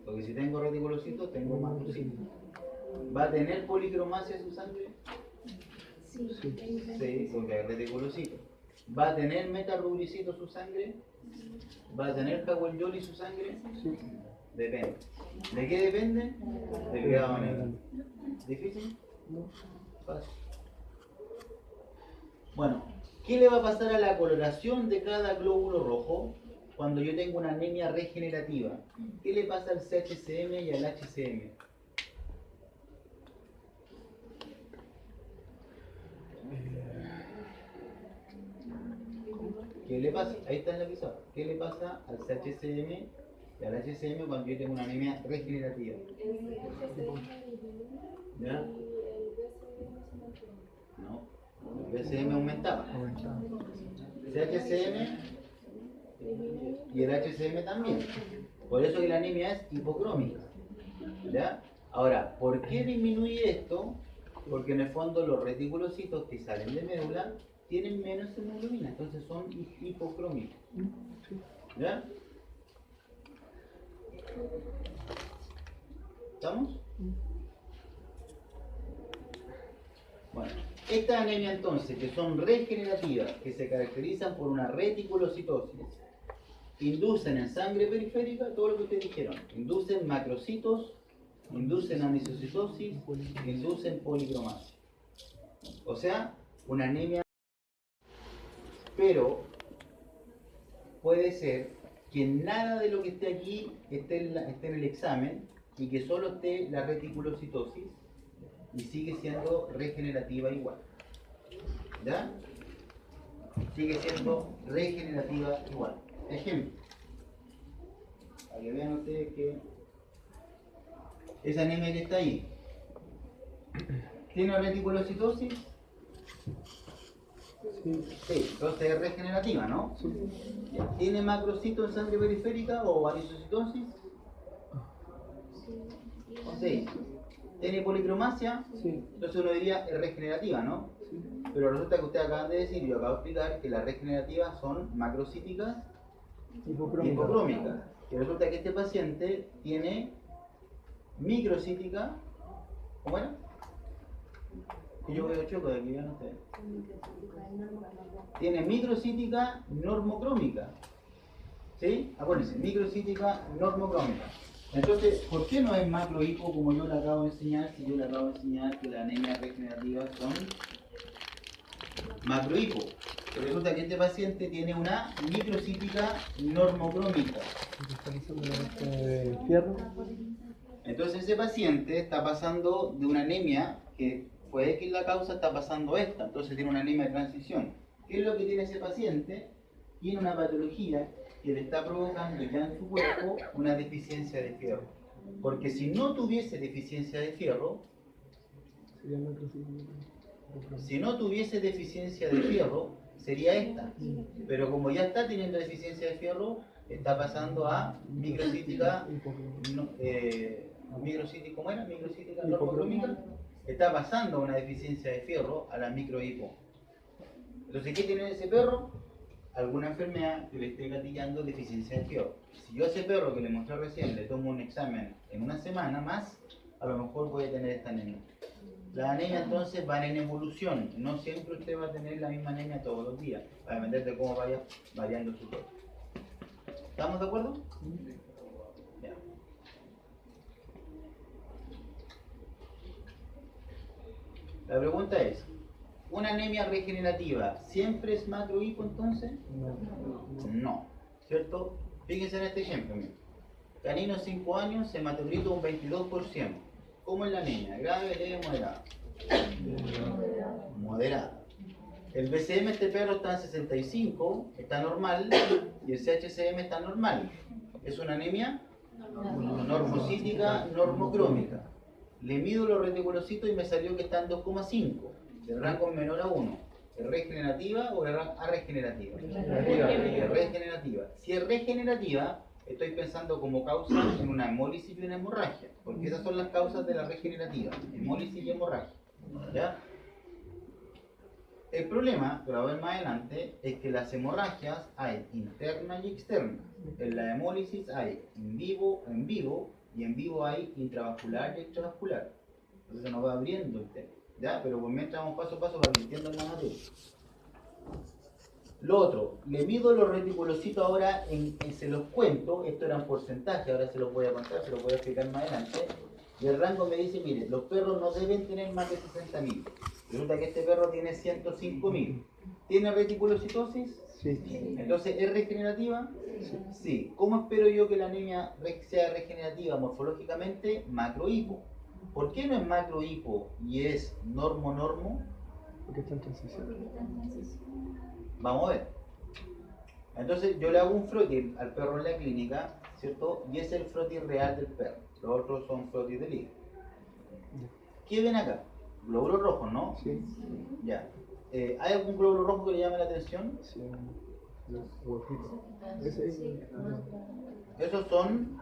Porque si tengo reticulocitos, tengo macrocitos. ¿Va a tener policromasia su sangre? Sí. Sí, porque hay reticulocitos. ¿Va a tener metarubricitos su sangre? ¿Va a tener Howell-Jolly su sangre? Sí. Depende. ¿De qué depende? Del grado anémico. ¿Difícil? No. Fácil. Bueno, ¿qué le va a pasar a la coloración de cada glóbulo rojo cuando yo tengo una anemia regenerativa? ¿Qué le pasa al CHCM y al HCM? ¿Qué le pasa? Ahí está en la pizarra. ¿Qué le pasa al CHCM y al HCM cuando yo tengo una anemia regenerativa? ¿Ya? No, el BCM aumentaba. El CHCM y el HCM también. Por eso que la anemia es hipocrómica. ¿Ya? Ahora, ¿por qué disminuye esto? Porque en el fondo los reticulocitos que salen de médula tienen menos hemoglobina, entonces son hipocrómicos. ¿Ya? ¿Estamos? Bueno, estas anemias entonces, que son regenerativas, que se caracterizan por una reticulocitosis, inducen en sangre periférica todo lo que ustedes dijeron. Inducen macrocitos, inducen anisocitosis, inducen policromasia. O sea, una anemia. Pero puede ser que nada de lo que esté aquí esté en el examen y que solo esté la reticulocitosis y sigue siendo regenerativa igual. ¿Ya? Sigue siendo regenerativa igual. Ejemplo, para que vean ustedes que esa anemia que está ahí tiene reticulocitosis. Sí, entonces es regenerativa, ¿no? Sí. ¿Tiene macrocitos en sangre periférica o anisocitosis? Sí. ¿Tiene policromasia? Sí. Entonces uno diría es regenerativa, ¿no? Sí. Pero resulta que ustedes acaban de decir, yo acabo de explicar que las regenerativas son macrocíticas y hipocrómicas. Y resulta que este paciente tiene microcítica, ¿cómo era? Que yo veo choco de aquí, ya no sé. Tiene microcítica normocrómica. ¿Sí? Acuérdense, microcítica normocrómica. Entonces, ¿por qué no es macrohipo como yo le acabo de enseñar? Si yo le acabo de enseñar que las anemias regenerativas son macrohipo. Resulta que este paciente tiene una microcítica normocrómica. Fierro. Entonces ese paciente está pasando de una anemia que fue X la causa, está pasando esta. Entonces tiene una anemia de transición. ¿Qué es lo que tiene ese paciente? Tiene una patología que le está provocando ya en su cuerpo una deficiencia de fierro. Porque si no tuviese deficiencia de fierro, sería esta. Pero como ya está teniendo deficiencia de fierro, está pasando a microcítica, ¿cómo era? Microcítica normocrómica. Está pasando a una deficiencia de fierro a la microhipo. Entonces, ¿qué tiene ese perro? Alguna enfermedad que le esté gatillando deficiencia de fierro. Si yo a ese perro que le mostré recién le tomo un examen en una semana más, a lo mejor puede tener esta anemia. Las anemias entonces van en evolución. No siempre usted va a tener la misma anemia todos los días. Va a depender de cómo vaya variando su cuerpo. ¿Estamos de acuerdo? Ya. La pregunta es, ¿una anemia regenerativa siempre es macrohipo entonces? No. ¿Cierto? Fíjense en este ejemplo. Miren. Canino 5 años, hematocrito un 22%. ¿Cómo es la anemia? ¿Grave, leve, moderada? Moderada. El BCM de este perro está en 65, está normal, y el CHCM está normal. Es una anemia normocítica normocrómica. Le mido los reticulocitos y me salió que está en 2,5. El rango es menor a 1. ¿Es regenerativa o es arregenerativa? Es regenerativa. Si es regenerativa, estoy pensando como causa en una hemólisis y una hemorragia, porque esas son las causas de la regenerativa, hemólisis y hemorragia. ¿Ya? El problema, que lo voy a ver más adelante, es que las hemorragias hay internas y externas. En la hemólisis hay en vivo y en vivo hay intravascular y extravascular. Entonces se nos va abriendo el tema. ¿Ya? Pero pues mientras vamos paso a paso para que entiendan la materia. Lo otro, le mido los reticulocitos ahora, se los cuento, esto era en porcentaje, ahora se los voy a contar, se los voy a explicar más adelante. Y el rango me dice, mire, los perros no deben tener más de 60.000. Resulta que este perro tiene 105.000. ¿Tiene reticulocitosis? Sí. Entonces, ¿es regenerativa? Sí. ¿Cómo espero yo que la anemia sea regenerativa morfológicamente? Macrohipo. ¿Por qué no es macrohipo y es normo-normo? Porque está en transición. Vamos a ver. Entonces yo le hago un frotis al perro en la clínica, ¿cierto? Y es el frotis real del perro. Los otros son frotis del hígado. ¿Qué ven acá? Glóbulos rojos, ¿no? Sí. Ya. ¿Hay algún glóbulo rojo que le llame la atención? Sí. Los huequitos. Ese. Esos son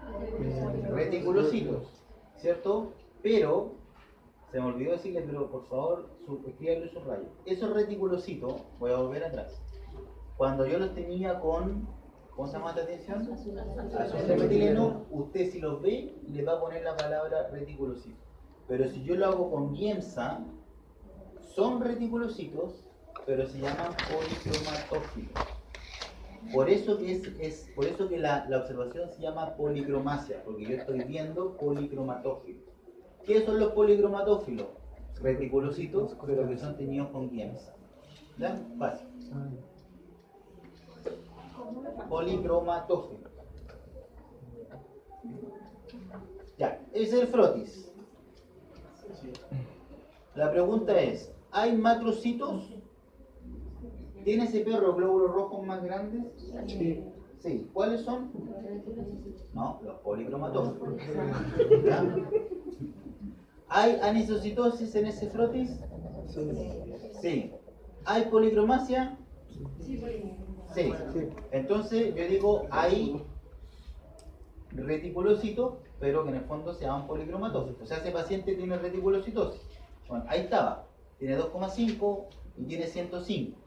reticulocitos, ¿cierto? Pero, se me olvidó decirle, pero por favor, escríbanlo y subrayo. Esos reticulocitos, voy a volver atrás. Cuando yo los tenía con, ¿cómo se llama esta atención? Azul metileno, usted si los ve, le va a poner la palabra reticulocito. Pero si yo lo hago con Giemsa, son reticulocitos, pero se llaman policromatófilos. Por eso que la observación se llama policromasia, porque yo estoy viendo policromatófilos. ¿Qué son los policromatófilos? Reticulocitos, pero que son teñidos con Giemsa. ¿Ya? Fácil. Policromatófilos. Ya, ese es el frotis. La pregunta es, ¿hay macrocitos? ¿Tiene ese perro glóbulos rojos más grandes? Sí. Sí. ¿Cuáles son? No, los policromatófilos. ¿Ya? ¿Hay anisocitosis en ese frotis? Sí. ¿Hay policromasia? Sí. Entonces yo digo, hay reticulocitos, pero que en el fondo se llaman policromatófilos. O sea, ese paciente tiene reticulocitosis. Bueno, ahí estaba. Tiene 2,5 y tiene 105.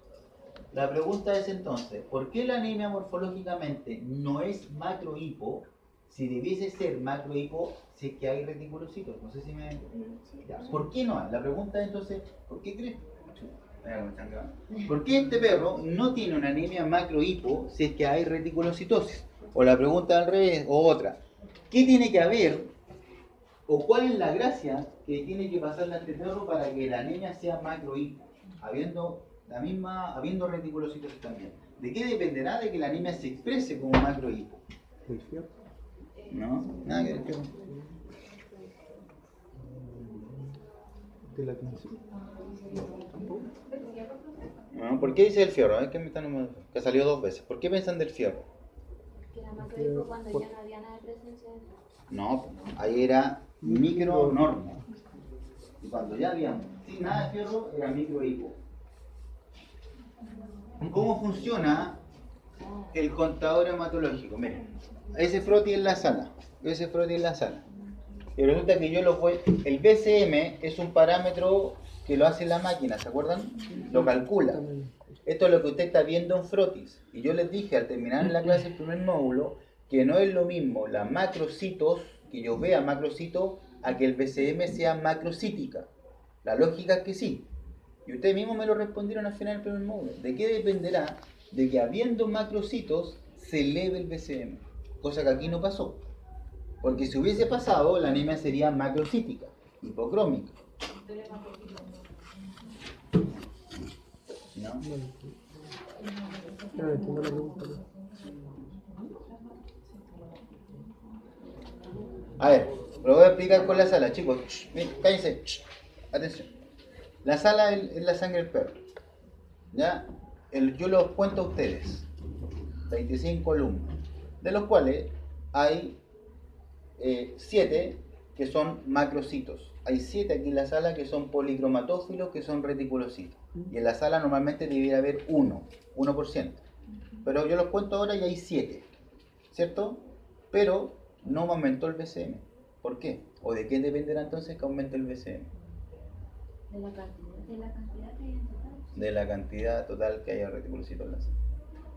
La pregunta es entonces, ¿por qué la anemia morfológicamente no es macrohipo si debiese ser macro-hipo, si es que hay reticulocitos. No sé si me... Ya, ¿por qué no hay? La pregunta es entonces, ¿por qué crees? ¿Por qué este perro no tiene una anemia macro-hipo si es que hay reticulocitosis? O la pregunta al revés, o otra. ¿Qué tiene que haber, o cuál es la gracia que tiene que pasarle a este perro para que la anemia sea macro-hipo? Habiendo reticulocitosis también. ¿De qué dependerá de que la anemia se exprese como macro-hipo? ¿El fierro? No, nada que ver. ¿De la atención? No, ¿por qué dice el fierro? Que salió 2 veces. ¿Por qué piensan del fierro? Que era macrohipo cuando ya no había nada de presencia de fierro. No, ahí era micro-normo. Y cuando ya había sin nada de fierro, era micro-hipo. ¿Cómo funciona el contador hematológico? Miren, ese froti en la sala. Y resulta que yo lo voy... El BCM es un parámetro que lo hace la máquina, ¿se acuerdan? Lo calcula. Esto es lo que usted está viendo en frotis. Y yo les dije al terminar la clase el primer módulo que no es lo mismo la macrocitos, que yo vea macrocito, a que el BCM sea macrocítica. La lógica es que sí. Y ustedes mismos me lo respondieron al final del primer módulo. ¿De qué dependerá? De que habiendo macrocitos se eleve el BCM. Cosa que aquí no pasó. Porque si hubiese pasado, la anemia sería macrocítica, hipocrómica. ¿No? No entiendo la pregunta. A ver, lo voy a explicar con la sala, chicos. Cállense. Atención. La sala es la sangre del perro. ¿Ya? Yo los cuento a ustedes. 25 alumnos. De los cuales hay 7 que son macrocitos. Hay 7 aquí en la sala que son policromatófilos, que son reticulocitos. Y en la sala normalmente debería haber 1%. Pero yo los cuento ahora y hay 7. ¿Cierto? Pero no me aumentó el BCM. ¿Por qué? ¿O de qué dependerá entonces que aumente el BCM? De la cantidad que hay en total. De la cantidad total que haya reticulocitos en la sala.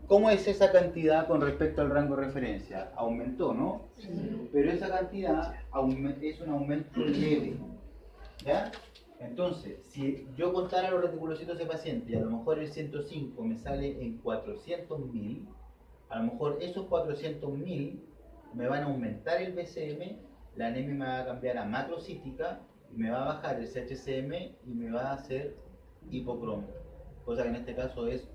¿Cómo es esa cantidad con respecto al rango de referencia? Aumentó, ¿no? Sí. Pero esa cantidad es un aumento leve. ¿Ya? Entonces, si yo contara los reticulocitos de ese paciente y a lo mejor el 105 me sale en 400.000, a lo mejor esos 400.000 me van a aumentar el BCM, la anemia me va a cambiar a macrocítica y me va a bajar el CHCM y me va a hacer hipocromo. Cosa que en este caso es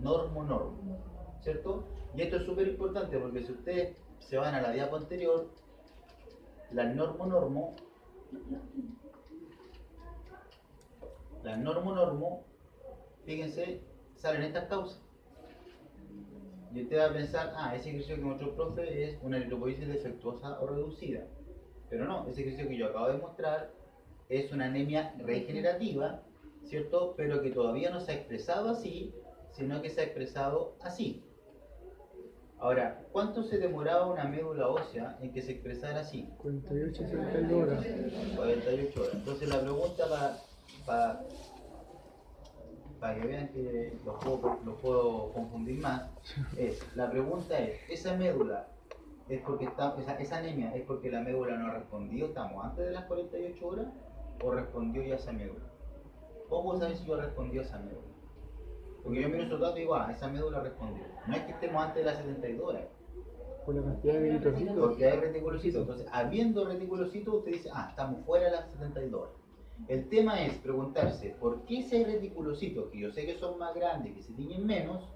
normo-normo, ¿cierto? Y esto es súper importante porque si ustedes se van a la diapo anterior, la normo-normo, fíjense, salen estas causas. Y usted va a pensar, ese ejercicio que mostró el profe es una eritropoiesis defectuosa o reducida. Pero no, ese ejercicio que yo acabo de mostrar es una anemia regenerativa, ¿cierto? Pero que todavía no se ha expresado así, sino que se ha expresado así. Ahora, ¿cuánto se demoraba una médula ósea en que se expresara así? 48 horas. 48 horas. Entonces la pregunta para que vean que los puedo confundir más, la pregunta es, ¿esa médula es porque esa anemia es porque la médula no ha respondido, estamos antes de las 48 horas, o respondió ya esa médula? ¿Cómo puedo saber si yo respondió a esa médula? Porque yo miro esos datos y digo, esa médula respondió. No es que estemos antes de las 72 horas. Por la cantidad de eritrocitos. Porque hay reticulocitos. Entonces, habiendo reticulocitos, usted dice, estamos fuera de las 72 horas. El tema es preguntarse, ¿por qué si hay reticulocitos, que yo sé que son más grandes, que se tiñen menos,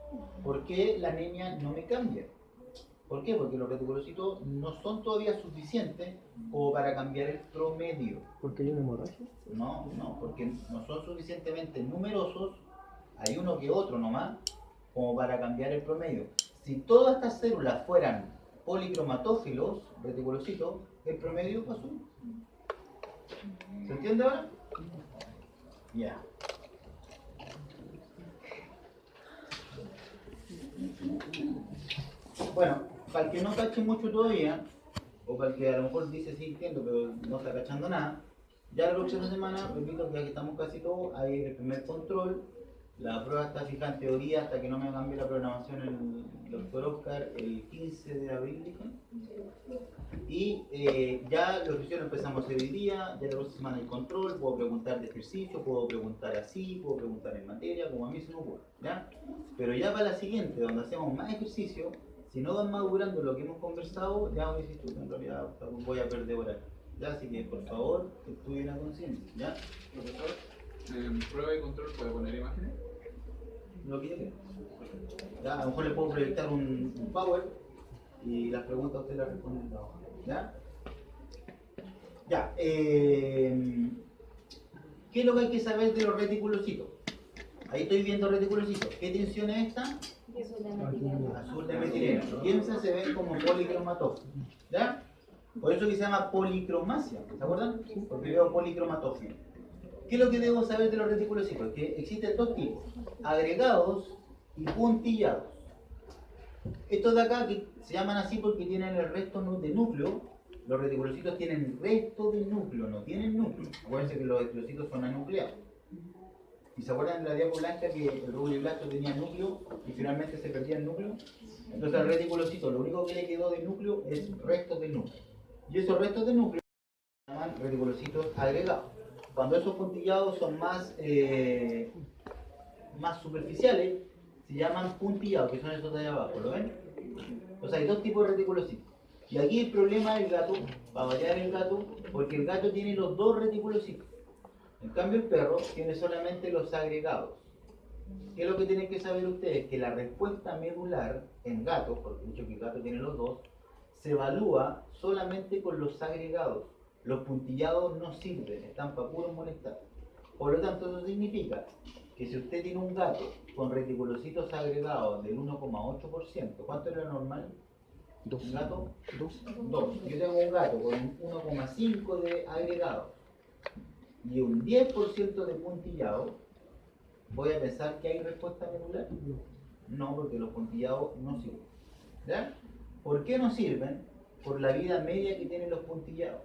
por qué la anemia no me cambia? ¿Por qué? Porque los reticulocitos no son todavía suficientes como para cambiar el promedio. ¿Porque hay una hemorragia? No, porque no son suficientemente numerosos, hay uno que otro nomás, como para cambiar el promedio. Si todas estas células fueran policromatófilos, reticulocitos, el promedio pasó. ¿Se entiende ahora? Ya. Bueno, para el que no cache mucho todavía, o para el que a lo mejor dice sí entiendo, pero no está cachando nada, ya la próxima semana, repito que aquí estamos casi todos, hay el primer control, La prueba está fija en teoría hasta que no me cambie la programación el doctor Oscar el 15 de abril, dije. Y ya los ejercicios lo empezamos a hacer hoy día, ya la próxima semana el control, puedo preguntar de ejercicio, puedo preguntar así, puedo preguntar en materia, como a mí se me ocurre, ¿ya? Pero ya para la siguiente, donde hacemos más ejercicio, si no van madurando lo que hemos conversado, ya un instituto, en realidad voy a perder horario. ¿Ya? Así que por favor, estudien a conciencia, ¿ya? Profesor, en prueba y control puede poner imágenes. Lo que yo quiera. Ya, a lo mejor le puedo proyectar un power y las preguntas usted las responde en la hoja. ¿Ya? Ya. ¿Qué es lo que hay que saber de los reticulocitos? Ahí estoy viendo reticulocitos. ¿Qué tensión es esta? Azul de metileno. Piensa, se ven como policromatofia. ¿Ya? Por eso que se llama policromasia. ¿Se acuerdan? Porque veo policromatofia. ¿Qué es lo que debo saber de los reticulocitos? Que existen dos tipos, agregados y puntillados. Estos de acá que se llaman así porque tienen el resto de núcleo. Los reticulocitos tienen resto de núcleo, no tienen núcleo. Acuérdense que los reticulocitos son anucleados. ¿Y se acuerdan de la diapo blanca que el rubuliblasto tenía núcleo y finalmente se perdía el núcleo? Entonces al reticulocito lo único que le quedó de núcleo es restos de núcleo. Y esos restos de núcleo se llaman reticulocitos agregados. Cuando esos puntillados son más superficiales, se llaman puntillados, que son esos de ahí abajo, ¿lo ven? Entonces hay dos tipos de reticulocitos. Y aquí el problema del gato, va a variar el gato, porque el gato tiene los dos reticulocitos. En cambio el perro tiene solamente los agregados. ¿Qué es lo que tienen que saber ustedes? Que la respuesta medular en gatos, porque mucho que el gato tiene los dos, se evalúa solamente con los agregados. Los puntillados no sirven, están para puro molestar. Por lo tanto, eso significa que si usted tiene un gato con reticulocitos agregados del 1,8%, ¿cuánto era normal? ¿Un gato? 2. Yo tengo un gato con un 1,5 de agregados y un 10% de puntillado, ¿voy a pensar que hay respuesta medular? No, porque los puntillados no sirven. ¿Ya? ¿Por qué no sirven? Por la vida media que tienen los puntillados.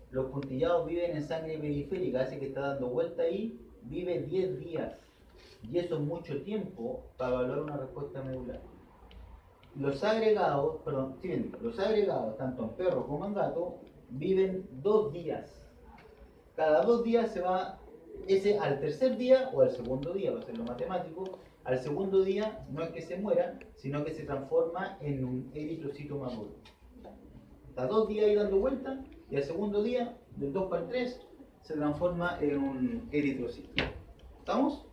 Los puntillados viven en sangre periférica, ese que está dando vuelta ahí, vive 10 días. Y eso es mucho tiempo para evaluar una respuesta medular. Los agregados, los agregados, tanto en perro como en gato, viven 2 días. Cada 2 días se va, ese al tercer día o al segundo día, va a ser lo matemático, al segundo día no es que se muera, sino que se transforma en un eritrocito maduro. Está 2 días ahí dando vuelta y al segundo día, del 2 para el 3, se transforma en un eritrocito. ¿Estamos?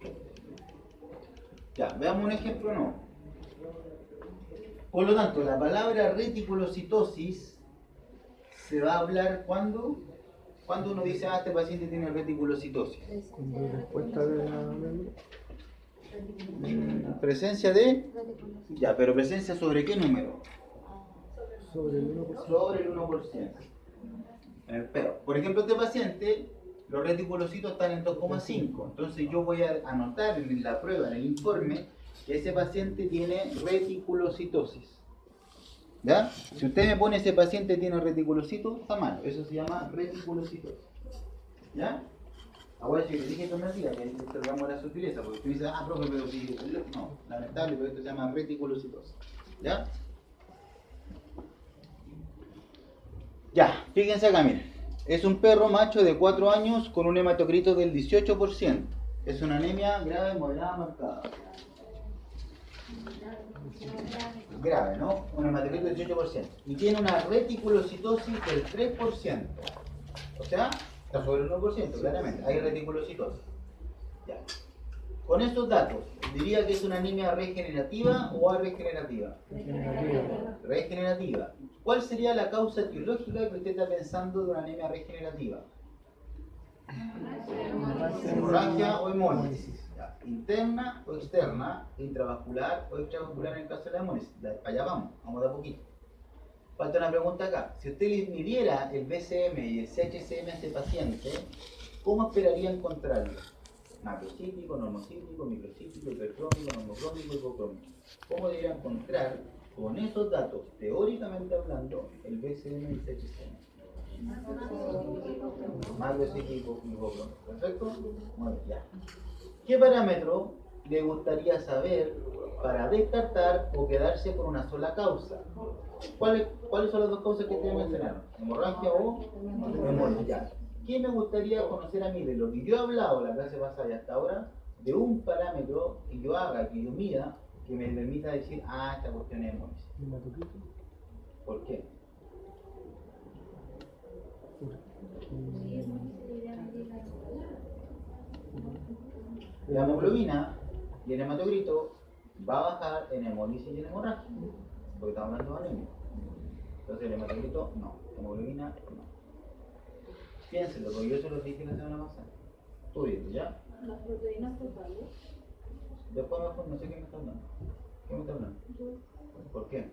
Ya, veamos un ejemplo no. Por lo tanto, la palabra reticulocitosis se va a hablar cuando uno dice, este paciente tiene reticulocitosis. Respuesta de la... Presencia de... Ya, pero presencia sobre qué número? Sobre el 1%. Sobre el 1%. Pero, por ejemplo, este paciente, los reticulocitos están en 2,5. Entonces yo voy a anotar en la prueba, en el informe, que ese paciente tiene reticulocitosis. ¿Ya? Si usted me pone ese paciente tiene reticulocito, está mal. Eso se llama reticulocitosis. ¿Ya? Ahora si le dije esto me decía que interrogamos la sutileza, porque usted dice, profe, pero si... No, lamentable, pero esto se llama reticulocitosis. ¿Ya? Ya, fíjense acá, miren. Es un perro macho de 4 años con un hematocrito del 18%. Es una anemia grave, moderada, marcada. Grave, ¿no? Un hematocrito del 18%. Y tiene una reticulocitosis del 3%. O sea, está sobre el 1%, claramente. Hay reticulocitosis. Ya. Con estos datos, ¿diría que es una anemia regenerativa o arregenerativa? Regenerativa. ¿Cuál sería la causa etiológica que usted está pensando de una anemia regenerativa? Hemorragia o hemólisis. Interna o externa, intravascular o extravascular en el caso de la hemólisis. Allá vamos de a poquito. Falta una pregunta acá. Si usted le midiera el BCM y el CHCM a este paciente, ¿cómo esperaría encontrarlo? Macrocíclico, normocíclico, microcíclico, hipercrónico, normocrónico, hipocrónico. ¿Cómo debería encontrar con esos datos, teóricamente hablando, el BCM y el CHCM? Macrocíclico, hipocrónico. ¿Perfecto? Bueno, ya. ¿Qué parámetro le gustaría saber para descartar o quedarse con una sola causa? ¿Cuáles son las dos causas que te mencionaron? ¿Hemorragia o hemorragia? ¿Qué me gustaría conocer a mí de lo que yo he hablado en la clase pasada y hasta ahora? De un parámetro que yo haga, que yo mida, que me permita decir, ah, esta cuestión es hemorragia. ¿Por qué? La hemoglobina y el hematocrito va a bajar en hemólisis y en hemorragia, porque estamos hablando de anemia. Entonces el hematocrito no, hemoglobina no. Piénselo, porque yo se lo dije la semana pasada. Estudien, ¿ya? Las proteínas totales. Después mejor no sé qué me está hablando. ¿Qué me está hablando? ¿Por qué?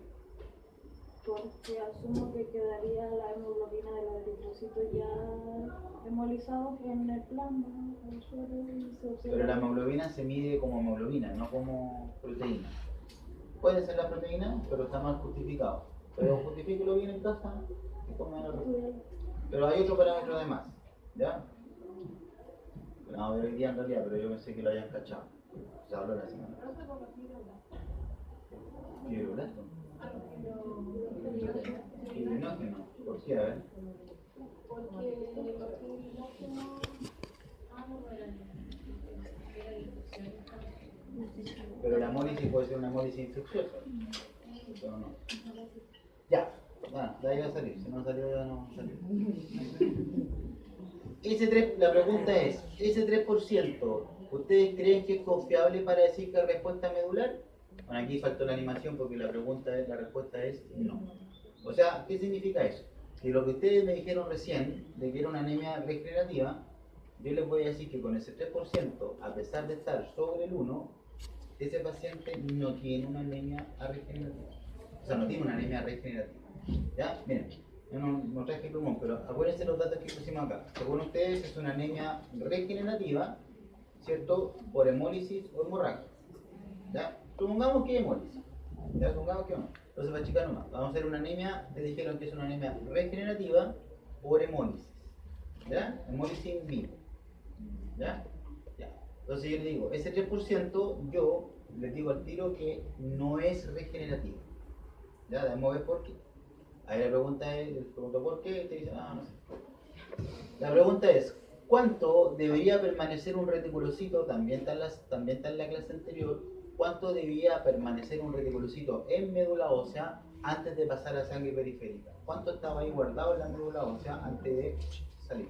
Porque asumo que quedaría la hemoglobina de los eritrocitos ya hemolizados en el plasma, en el suelo, y se observa. Pero la hemoglobina se mide como hemoglobina, no como proteína. Puede ser la proteína, pero está mal justificado. Pero justifíquelo bien en casa y ponme la proteína. Pero hay otro parámetro además, ¿ya? No, a ver hoy día en realidad, pero yo pensé que lo hayan cachado. Se habló la semana. ¿Fibroblasto? Fibrinógeno. ¿Por qué? A ver. Pero la hemólisis puede ser una hemólisis infecciosa. Pero no. Ya. Bueno, de ahí va a salir. Si no salió, ya no salió. Ese 3, la pregunta es, ¿ese 3% ustedes creen que es confiable para decir que es respuesta medular? Bueno, aquí faltó la animación porque la respuesta es no. O sea, ¿qué significa eso? Que lo que ustedes me dijeron recién, de que era una anemia regenerativa, yo les voy a decir que con ese 3%, a pesar de estar sobre el 1, ese paciente no tiene una anemia regenerativa. O sea, no tiene una anemia regenerativa. ¿Ya? Miren, yo no traje plumón, pero acuérdense los datos que pusimos acá. Según ustedes, es una anemia regenerativa, ¿cierto? Por hemólisis o hemorragia. ¿Ya? Supongamos que es hemólisis. ¿Ya? Supongamos que no. Entonces, para chicar nomás, vamos a hacer una anemia, te dijeron que es una anemia regenerativa por hemólisis. ¿Ya? Hemólisis in vivo. ¿Ya? Ya. Entonces yo les digo, ese 3% yo les digo al tiro que no es regenerativo. ¿Ya? Debemos ver por qué. Ahí la pregunta es, les pregunto por qué, y te dicen, no sé. La pregunta es, ¿cuánto debería permanecer un reticulocito? También está en la clase anterior. ¿Cuánto debía permanecer un reticulocito en médula ósea antes de pasar a sangre periférica? ¿Cuánto estaba ahí guardado en la médula ósea antes de salir?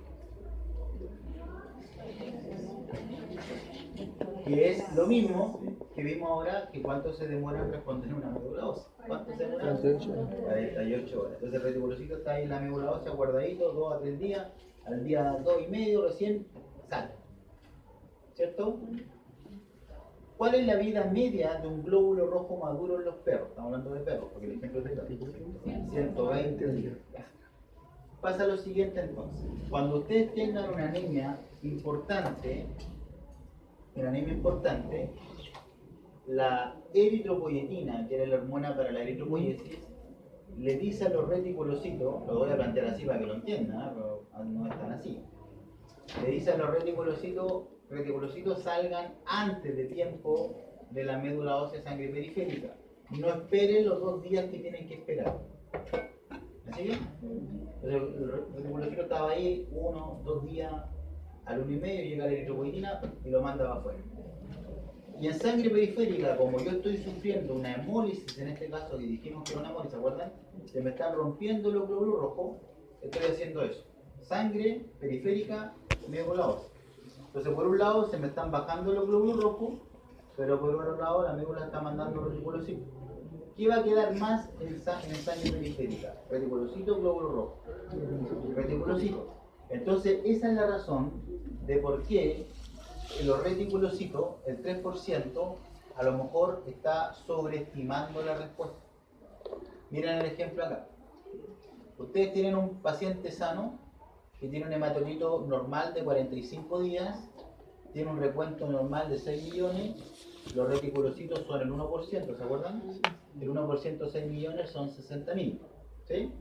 Que es lo mismo que vimos ahora, que cuánto se demora en responder una médula ósea. ¿Cuánto se demora? 48 horas. Entonces el reticulocito está ahí en la médula ósea guardadito 2 a 3 días. Al día 2 y medio recién sale. ¿Cierto? ¿Cuál es la vida media de un glóbulo rojo maduro en los perros? Estamos hablando de perros, porque el ejemplo es de perros. 120 días. Pasa lo siguiente entonces. Cuando ustedes tengan una anemia importante, la eritropoyetina, que era la hormona para la eritropoiesis, le dice a los reticulocitos, lo voy a plantear así para que lo entiendan, pero no es tan así. Le dice a los reticulocitos salgan antes de tiempo de la médula ósea sangre periférica. No esperen los 2 días que tienen que esperar. ¿Así bien? Entonces, el reticulocito estaba ahí 1, 2 días, al 1 y medio llega la eritropoyetina y lo manda para afuera. Y en sangre periférica, como yo estoy sufriendo una hemólisis, en este caso que dijimos que era una hemólisis, ¿se acuerdan? Se me están rompiendo los glóbulos rojos, estoy haciendo eso. Sangre periférica, médula ósea. Entonces por un lado se me están bajando los glóbulos rojos, pero por otro lado la médula está mandando los reticulocitos. ¿Qué va a quedar más en sangre periférica? Reticulocito, glóbulo rojo. Reticulocito. Entonces esa es la razón de por qué los reticulocitos, el 3%, a lo mejor está sobreestimando la respuesta. Miren el ejemplo acá. Ustedes tienen un paciente sano que tiene un hematocrito normal de 45 días, tiene un recuento normal de 6 millones, los reticulocitos son el 1%, ¿se acuerdan? El 1% de 6 millones son 60.000. ¿Sí?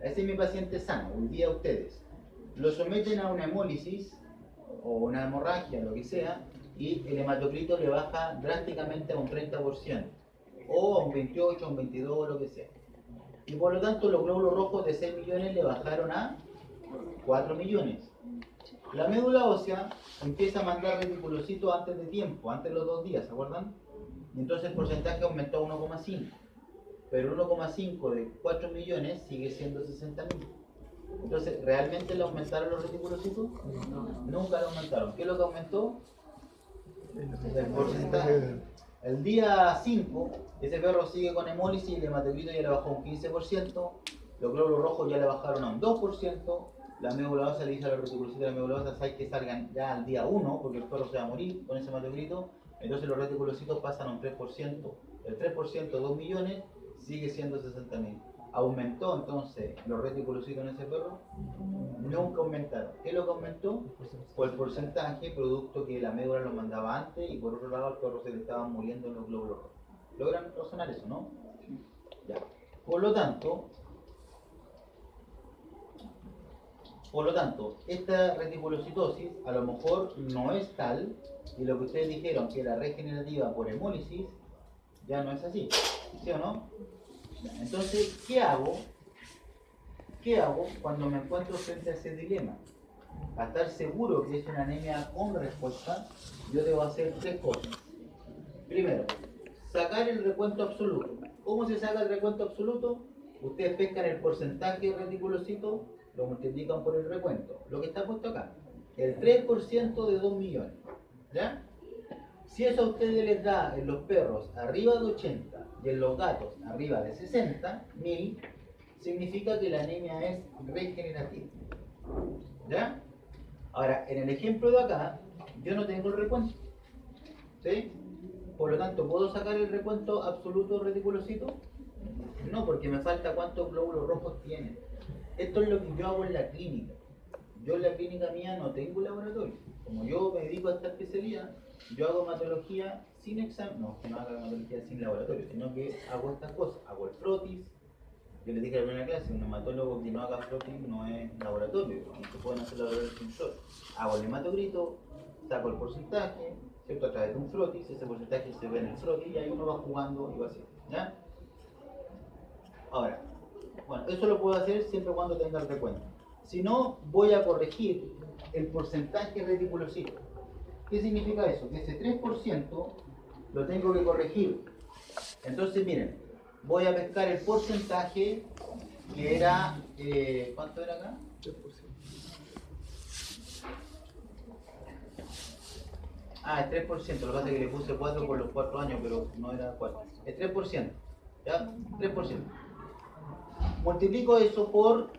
Ese es mi paciente sano. Hoy día ustedes lo someten a una hemólisis o una hemorragia, lo que sea, y el hematocrito le baja drásticamente a un 30%, o a un 28, a un 22, o lo que sea. Y por lo tanto los glóbulos rojos de 6 millones le bajaron a 4 millones. La médula ósea empieza a mandar reticulocitos antes de tiempo, antes de los 2 días, ¿se acuerdan? Y entonces el porcentaje aumentó a 1,5. Pero 1,5 de 4 millones sigue siendo 60.000. Entonces, ¿realmente le aumentaron los reticulocitos? Nunca le aumentaron. ¿Qué es lo que aumentó? El porcentaje. El día 5, ese perro sigue con hemólisis y el hematocrito ya le bajó un 15%, los glóbulos rojos ya le bajaron a un 2%, la médula ósea le dice a los reticulocitos de la médula ósea, ¿sabes que salgan ya al día 1? Porque el perro se va a morir con ese hematocrito, entonces los reticulocitos pasan a un 3%. El 3%, 2 millones, sigue siendo 60.000. ¿Aumentó entonces los reticulocitos en ese perro? Nunca aumentaron. ¿Qué es lo que aumentó? Fue el porcentaje, producto que la médula lo mandaba antes y por otro lado al perro se le estaban muriendo en los glóbulos rojos. ¿Logran razonar eso, no? Ya. Por lo tanto, esta reticulocitosis a lo mejor no es tal, y lo que ustedes dijeron que era regenerativa por hemólisis, ya no es así, ¿sí o no? Entonces, ¿qué hago? ¿Qué hago cuando me encuentro frente a ese dilema? Para estar seguro que es una anemia con respuesta, yo debo hacer 3 cosas. Primero, sacar el recuento absoluto. ¿Cómo se saca el recuento absoluto? Ustedes pescan el porcentaje de reticulocitos, lo multiplican por el recuento. Lo que está puesto acá, el 3% de 2 millones. ¿Ya? Si eso a ustedes les da en los perros arriba de 80 y en los gatos arriba de 60.000, significa que la anemia es regenerativa. ¿Ya? Ahora, en el ejemplo de acá, yo no tengo el recuento. ¿Sí? Por lo tanto, ¿puedo sacar el recuento absoluto reticulocito? No, porque me falta cuántos glóbulos rojos tienen. Esto es lo que yo hago en la clínica. Yo en la clínica mía no tengo laboratorio. Como yo me dedico a esta especialidad, yo hago hematología sin examen, no, que no haga hematología sin laboratorio, sino que hago estas cosas. Hago el frotis. Yo les dije en la primera clase, un hematólogo que no haga frotis no es laboratorio, no se pueden hacer laboratorios sin frotis. Hago el hematocrito, saco el porcentaje, ¿cierto? A través de un frotis, ese porcentaje se ve en el frotis y ahí uno va jugando y va haciendo, ¿ya? Ahora, bueno, eso lo puedo hacer siempre cuando tenga el recuento. Si no, voy a corregir el porcentaje reticulocito. ¿Qué significa eso? Que ese 3% lo tengo que corregir. Entonces, miren, voy a pescar el porcentaje que era, ¿cuánto era acá? 3%. Ah, el 3%, lo que pasa es que le puse 4 por los 4 años, pero no era 4. El 3%, ¿ya? 3%. Multiplico eso por,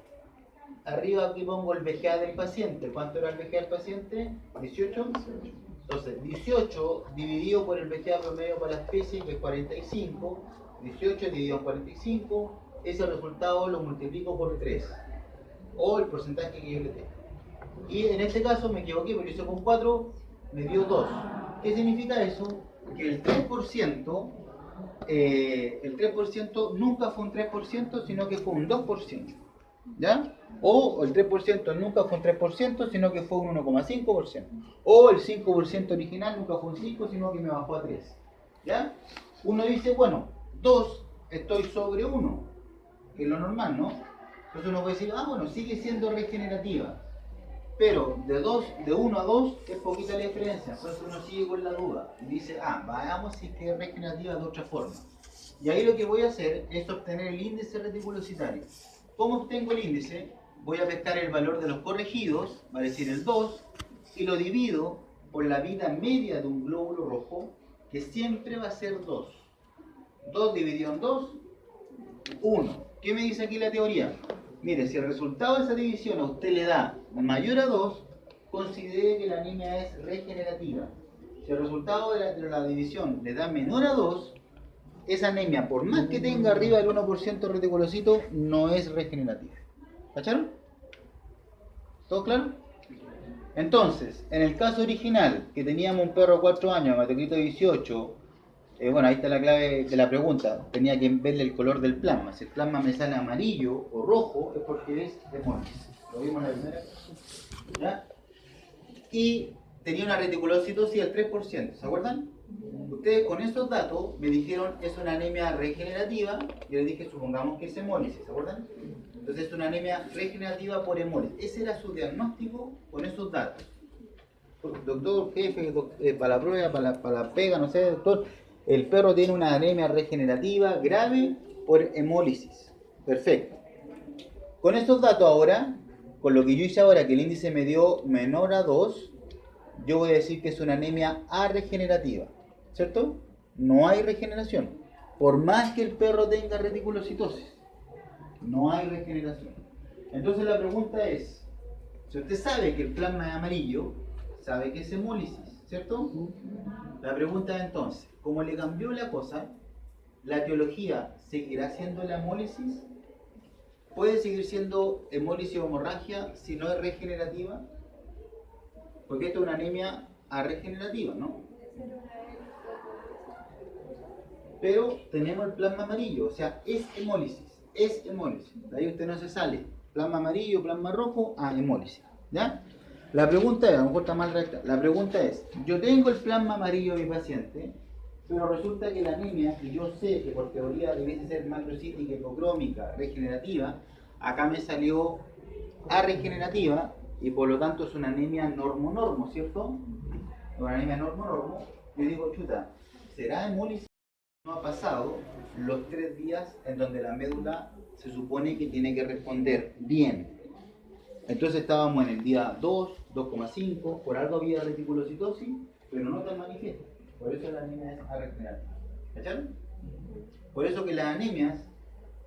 arriba aquí pongo el VGA del paciente. ¿Cuánto era el VGA del paciente? 18. Entonces, 18 dividido por el VGA promedio para la especie, que es 45. 18 dividido en 45, ese resultado lo multiplico por 3. O el porcentaje que yo le tengo. Y en este caso me equivoqué, porque hice con 4, me dio 2. ¿Qué significa eso? Que el 3%, nunca fue un 3%, sino que fue un 2%. ¿Ya? O el 3% nunca fue un 3%, sino que fue un 1,5%. O el 5% original nunca fue un 5, sino que me bajó a 3. ¿Ya? Uno dice, bueno, 2, estoy sobre 1, que es lo normal, ¿no? Entonces uno puede decir, bueno, sigue siendo regenerativa. Pero de 1 a 2 es poquita la diferencia, entonces uno sigue con la duda. Y dice, veamos si es que es regenerativa de otra forma. Y ahí lo que voy a hacer es obtener el índice reticulocitario. ¿Cómo obtengo el índice? Voy a pescar el valor de los corregidos, va a decir el 2, y lo divido por la vida media de un glóbulo rojo, que siempre va a ser 2. 2 dividido en 2, 1. ¿Qué me dice aquí la teoría? Mire, si el resultado de esa división a usted le da mayor a 2, considere que la anemia es regenerativa. Si el resultado de la división le da menor a 2, esa anemia, por más que tenga arriba del 1% reticulocito, no es regenerativa. ¿Cacharon? ¿Todo claro? Entonces, en el caso original, que teníamos un perro de 4 años, hematocrito 18, bueno, ahí está la clave de la pregunta. Tenía que verle el color del plasma. Si el plasma me sale amarillo o rojo, es porque es hemólisis. Lo vimos en la primera. ¿Ya? Y tenía una reticulocitosis del 3%, ¿se acuerdan? Ustedes con esos datos me dijeron es una anemia regenerativa, yo les dije supongamos que es hemólisis, ¿se acuerdan? Entonces es una anemia regenerativa por hemólisis. Ese era su diagnóstico con esos datos. Doctor, jefe, para la prueba, para la pega, no sé, doctor, el perro tiene una anemia regenerativa grave por hemólisis. Perfecto. Con estos datos ahora, con lo que yo hice ahora, que el índice me dio menor a 2, yo voy a decir que es una anemia arregenerativa, ¿cierto? No hay regeneración. Por más que el perro tenga reticulocitosis, no hay regeneración. Entonces la pregunta es, si usted sabe que el plasma es amarillo, sabe que es hemólisis, ¿cierto? La pregunta es entonces, ¿cómo le cambió la cosa? ¿La etiología seguirá siendo la hemólisis? ¿Puede seguir siendo hemólisis o hemorragia si no es regenerativa? Porque esto es una anemia arregenerativa, ¿no? Pero tenemos el plasma amarillo, o sea, es hemólisis. De ahí usted no se sale. Plasma amarillo, plasma rojo, hemólisis. ¿Ya? La pregunta es, a lo mejor está mal recta, la pregunta es, yo tengo el plasma amarillo de mi paciente, pero resulta que la anemia, que yo sé que por teoría debiese ser macrocítica, hipocrómica, regenerativa, acá me salió arregenerativa, y por lo tanto es una anemia normo-normo, ¿cierto? Una anemia normo-normo. Yo digo, chuta, ¿será hemólisis? No ha pasado los 3 días en donde la médula se supone que tiene que responder bien. Entonces estábamos en el día 2, 2,5, por algo había reticulocitosis, pero no tan manifiesto. Por eso la anemia es arregenerativa. ¿Cacharon? Por eso que las anemias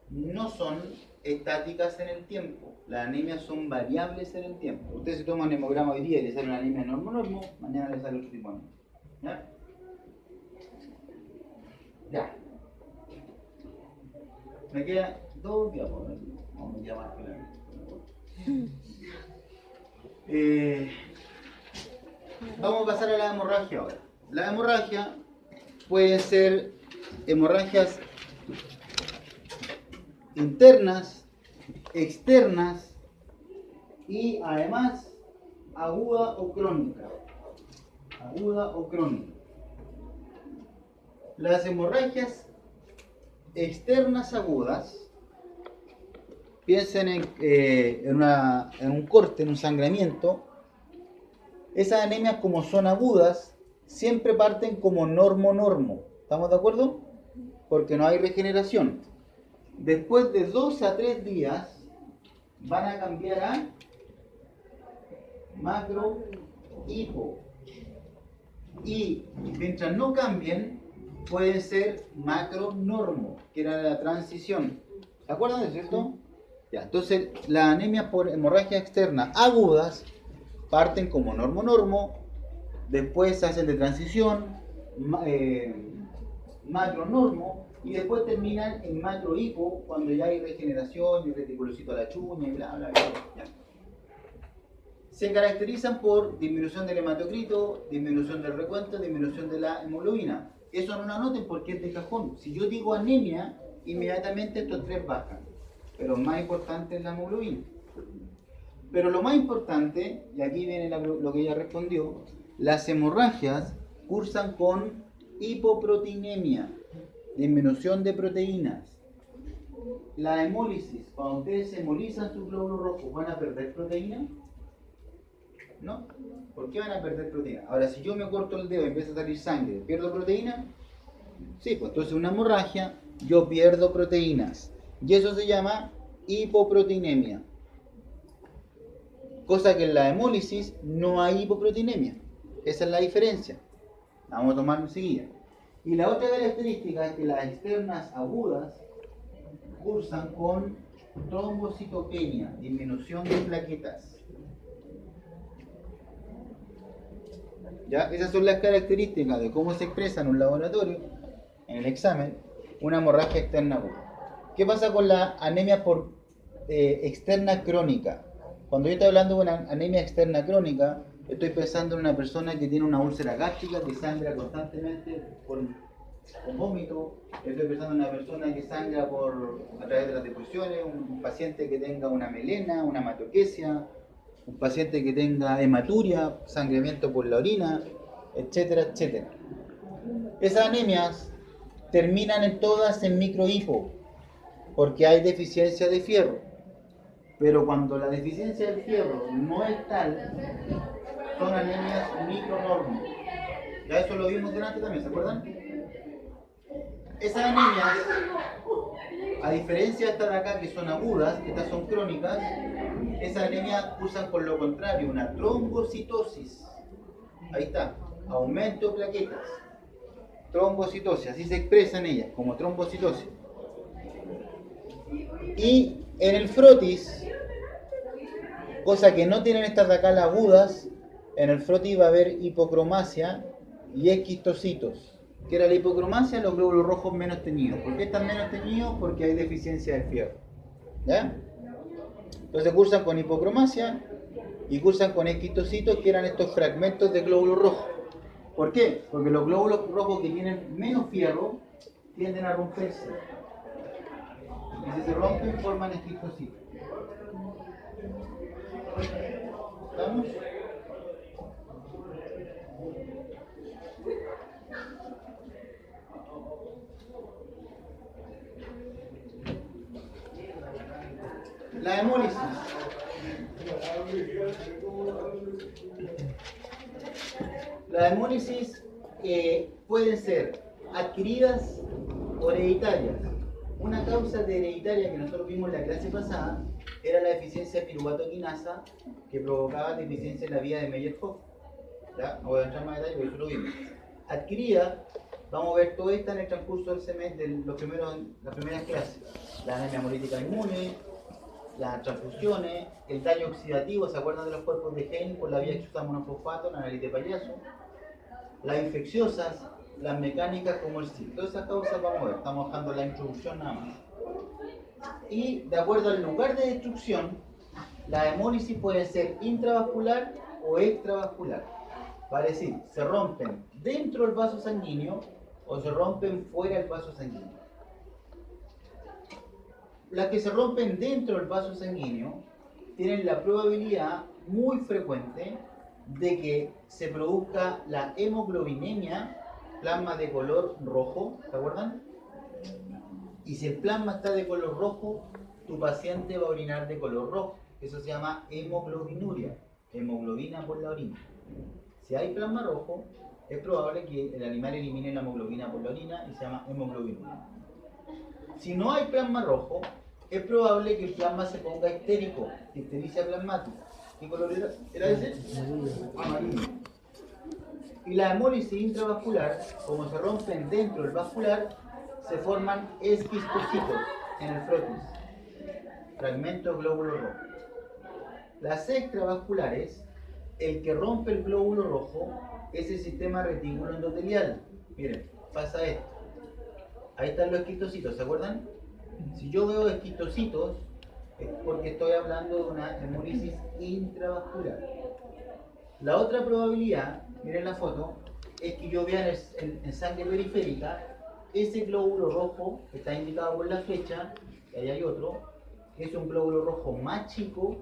no son estáticas en el tiempo. Las anemias son variables en el tiempo. Usted se toma un hemograma hoy día y le sale una anemia normo-normo, mañana le sale otro tipo de anemia. ¿Ya? Ya. Me quedan 2 diapos. No me queda más que la vamos a pasar a la hemorragia ahora. La hemorragia puede ser hemorragias internas, externas y además aguda o crónica. Aguda o crónica. Las hemorragias externas agudas, piensen en un corte, en un sangramiento. Esas anemias, como son agudas, siempre parten como normo-normo. ¿Estamos de acuerdo? Porque no hay regeneración. Después de 2 a 3 días van a cambiar a macro-hipo. Y mientras no cambien, pueden ser macro-normo, que era la transición. ¿Se acuerdan de eso, cierto? Ya, entonces, las anemias por hemorragia externa agudas parten como normo-normo, después se hacen de transición, macro-normo, y después terminan en macro-hipo, cuando ya hay regeneración y reticulocito a la chuña y bla, bla, bla. Ya. Se caracterizan por disminución del hematocrito, disminución del recuento, disminución de la hemoglobina. Eso no lo anoten porque es de cajón. Si yo digo anemia, inmediatamente estos 3 bajan. Pero más importante es la hemoglobina. Pero lo más importante, y aquí viene lo que ella respondió, las hemorragias cursan con hipoproteinemia, disminución de proteínas. La hemólisis, cuando ustedes hemolizan sus glóbulos rojos, ¿van a perder proteína? ¿No? ¿Por qué van a perder proteína? Ahora, si yo me corto el dedo y empieza a salir sangre, ¿pierdo proteína? Sí, pues entonces una hemorragia, yo pierdo proteínas. Y eso se llama hipoproteinemia. Cosa que en la hemólisis no hay hipoproteinemia. Esa es la diferencia. La vamos a tomar enseguida. Y la otra característica es que las externas agudas cursan con trombocitopenia, disminución de plaquetas. ¿Ya? Esas son las características de cómo se expresa en un laboratorio, en el examen, una hemorragia externa aguda. ¿Qué pasa con la anemia por externa crónica? Cuando yo estoy hablando de una anemia externa crónica, estoy pensando en una persona que tiene una úlcera gástrica, que sangra constantemente con vómito. Estoy pensando en una persona que sangra a través de las deposiciones, un paciente que tenga una melena, una hematoquesia, un paciente que tenga hematuria, sangramiento por la orina, etcétera, etcétera. Esas anemias terminan todas en microhipo, porque hay deficiencia de fierro. Pero cuando la deficiencia del fierro no es tal, son anemias micronormas. Ya eso lo vimos delante también, ¿se acuerdan? Esas anemias, a diferencia de estas de acá que son agudas, estas son crónicas, esas anemias cursan con lo contrario, una trombocitosis. Ahí está, aumento de plaquetas. Trombocitosis, así se expresan ellas, como trombocitosis. Y en el frotis, cosa que no tienen estas de acá las agudas, en el frotis va a haber hipocromasia y esquistocitos. ¿Qué era la hipocromasia? Los glóbulos rojos menos teñidos. ¿Por qué están menos teñidos? Porque hay deficiencia de fierro. ¿Ya? Entonces cursan con hipocromasia y cursan con esquistocitos, que eran estos fragmentos de glóbulos rojos. ¿Por qué? Porque los glóbulos rojos que tienen menos fierro tienden a romperse. Y si se rompen, forman esquistocitos. ¿Estamos? La hemólisis. Las hemólisis pueden ser adquiridas o hereditarias. Una causa de hereditaria que nosotros vimos en la clase pasada era la deficiencia de piruvato quinasa, que provocaba deficiencia en la vía de Meyer-Hoff. ¿Ya? No voy a entrar más en detalle, pero eso lo vimos. Adquirida, vamos a ver todo esto en el transcurso del semestre, de las primeras clases. La anemia hemolítica inmune, las transfusiones, el daño oxidativo, ¿se acuerdan de los cuerpos de Henle por la vía hexosamonofosfato, la nariz de payaso? Las infecciosas, las mecánicas como el SID. Todas esas causas vamos a ver, estamos dejando la introducción nada más. Y de acuerdo al lugar de destrucción, la hemólisis puede ser intravascular o extravascular. Vale decir, se rompen dentro del vaso sanguíneo o se rompen fuera del vaso sanguíneo. Las que se rompen dentro del vaso sanguíneo tienen la probabilidad muy frecuente de que se produzca la hemoglobinemia, plasma de color rojo, ¿se acuerdan? Y si el plasma está de color rojo, tu paciente va a orinar de color rojo. Eso se llama hemoglobinuria, hemoglobina por la orina. Si hay plasma rojo, es probable que el animal elimine la hemoglobina por la orina y se llama hemoglobinuria. Si no hay plasma rojo, es probable que el plasma se ponga histérico, histericia plasmática. ¿Qué color era ese? Amarillo. Y la hemólisis intravascular, como se rompen dentro del vascular, se forman esquistocitos en el frotis, fragmentos glóbulos rojos. Las extravasculares, el que rompe el glóbulo rojo es el sistema retículo endotelial. Miren, pasa esto. Ahí están los esquistocitos, ¿se acuerdan? Si yo veo esquistocitos, es porque estoy hablando de una hemólisis intravascular. La otra probabilidad, miren la foto, es que yo vea en sangre periférica ese glóbulo rojo que está indicado por la flecha, y ahí hay otro, que es un glóbulo rojo más chico,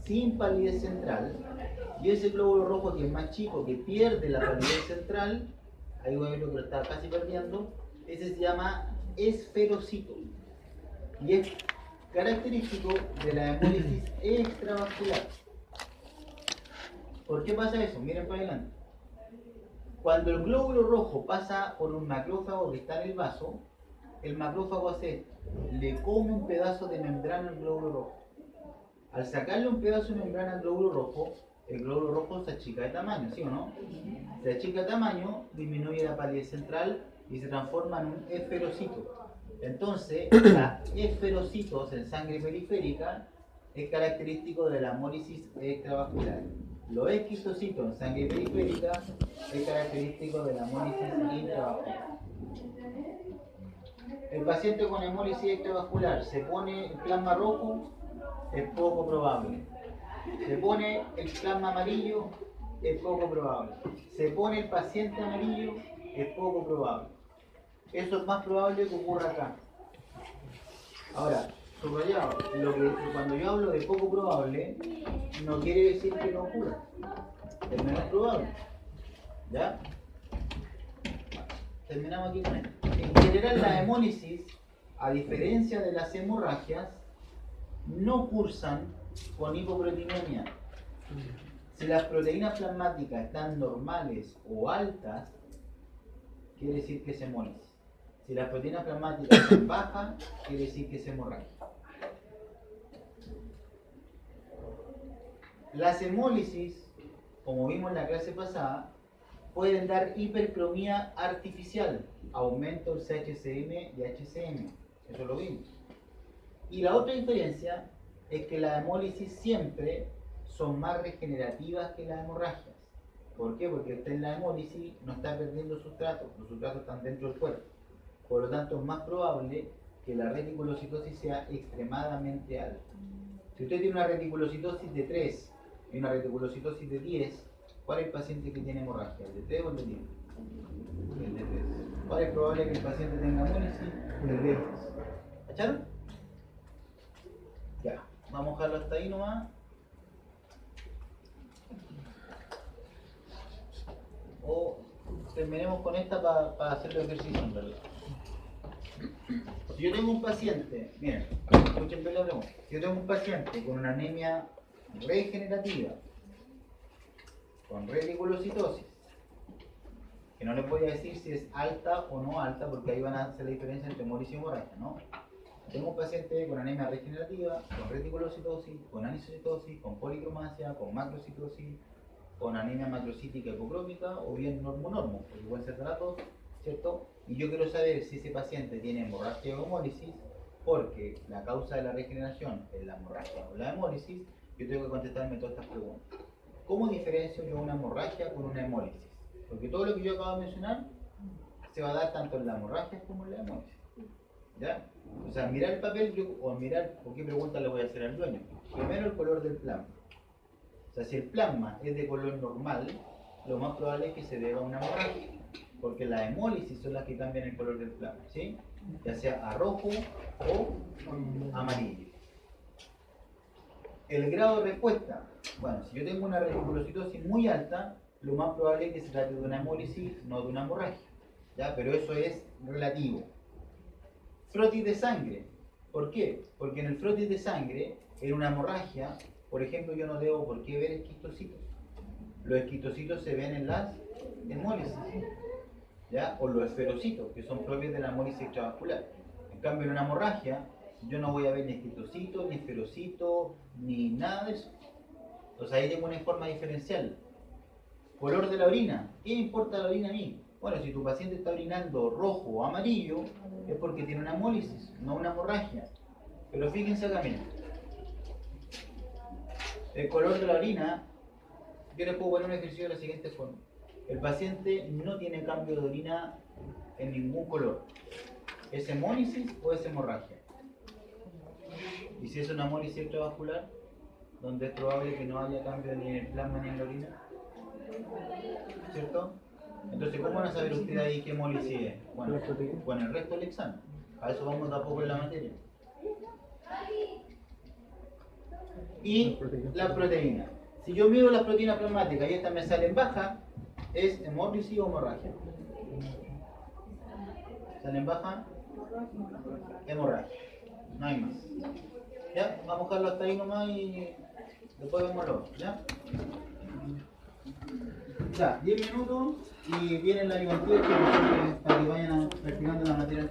sin palidez central, y ese glóbulo rojo que es más chico, que pierde la palidez central, ahí voy a ver lo que lo está casi perdiendo, ese se llama esferocito, y es característico de la hemólisis extravascular. ¿Por qué pasa eso? Miren para adelante. Cuando el glóbulo rojo pasa por un macrófago que está en el vaso, el macrófago hace esto, le come un pedazo de membrana al glóbulo rojo. Al sacarle un pedazo de membrana al glóbulo rojo, el glóbulo rojo se achica de tamaño, ¿sí o no? Se achica de tamaño, disminuye la palidez central y se transforma en un esferocito. Entonces, la esferocitos en sangre periférica es característico de la hemólisis extravascular. Los esquistocitos en sangre periférica es característico de la hemólisis intravascular. El paciente con hemólisis extravascular se pone el plasma rojo, es poco probable. Se pone el plasma amarillo, es poco probable. Se pone el paciente amarillo, es poco probable. Eso es más probable que ocurra acá. Ahora, subrayado. Cuando yo hablo de poco probable, no quiere decir que no ocurra. Es menos probable. ¿Ya? Terminamos aquí con esto. En general, la hemólisis, a diferencia de las hemorragias, no cursan con hipoproteinemia. Si las proteínas plasmáticas están normales o altas, quiere decir que es hemólisis. Si las proteínas plasmáticas están bajas, quiere decir que es hemorragia. Las hemólisis, como vimos en la clase pasada, pueden dar hipercromía artificial, aumento del CHCM y HCM. Eso lo vimos. Y la otra diferencia es que las hemólisis siempre son más regenerativas que las hemorragias. ¿Por qué? Porque usted en la hemólisis no está perdiendo sustratos, los sustratos están dentro del cuerpo. Por lo tanto, es más probable que la reticulocitosis sea extremadamente alta. Si usted tiene una reticulocitosis de 3 y una reticulocitosis de 10, ¿cuál es el paciente que tiene hemorragia? ¿El de 3 o el de 10? El de 3. ¿Cuál es probable que el paciente tenga hemólisis? El de 10. ¿Cacharon? Ya, vamos a dejarlo hasta ahí nomás. O terminemos con esta para hacer el ejercicio, en verdad. Si yo tengo un paciente, miren, escuchen bien la pregunta. Si yo tengo un paciente con una anemia regenerativa, con reticulocitosis, que no les voy a decir si es alta o no alta, porque ahí van a hacer la diferencia entre hemólisis y hemorragia, ¿no? Tengo un paciente con anemia regenerativa, con reticulocitosis, con anisocitosis, con policromasia, con macrocitosis, con anemia macrocítica hipocrómica o bien normo-normo, porque pueden ser datos, ¿cierto? Y yo quiero saber si ese paciente tiene hemorragia o hemólisis, porque la causa de la regeneración es la hemorragia o la hemólisis. Yo tengo que contestarme todas estas preguntas. ¿Cómo diferencio yo una hemorragia con una hemólisis? Porque todo lo que yo acabo de mencionar se va a dar tanto en la hemorragia como en la hemólisis. ¿Ya? O sea, mirar el papel, o qué pregunta le voy a hacer al dueño. Primero, el color del plasma. O sea, si el plasma es de color normal, lo más probable es que se deba a una hemorragia, porque las hemólisis son las que cambian el color del plasma, ¿sí? Ya sea a rojo o amarillo. El grado de respuesta. Bueno, si yo tengo una reticulocitosis muy alta, lo más probable es que se trate de una hemólisis, no de una hemorragia, ¿ya? Pero eso es relativo. Frotis de sangre. ¿Por qué? Porque en el frotis de sangre, en una hemorragia, por ejemplo, yo no debo por qué ver esquistocitos. Los esquistocitos se ven en las hemólisis, ¿ya? O los esferocitos, que son propios de la hemólisis extravascular. En cambio, en una hemorragia, yo no voy a ver ni esquistocitos, ni esferocitos, ni nada de eso. Entonces ahí tengo una forma diferencial. Color de la orina. ¿Qué me importa la orina a mí? Bueno, si tu paciente está orinando rojo o amarillo, es porque tiene una hemólisis, no una hemorragia. Pero fíjense acá, miren. El color de la orina, yo les puedo poner un ejercicio de la siguiente forma. El paciente no tiene cambio de orina en ningún color. ¿Es hemólisis o es hemorragia? Y si es una hemólisis extravascular, donde es probable que no haya cambio ni en el plasma ni en la orina, ¿cierto? Entonces, ¿cómo van a saber ustedes ahí qué hemólisis es? Bueno, con el resto del examen. A eso vamos de a poco en la materia. Y la proteína. Si yo mido las proteínas plasmáticas y estas me salen bajas, ¿es hemólisis o hemorragia? ¿Salen bajas? Hemorragia. No hay más. ¿Ya? Vamos a dejarlo hasta ahí nomás y después vemos lo otro, ¿ya? Ya, 10 minutos y viene la ayudantía para que vayan practicando la materia al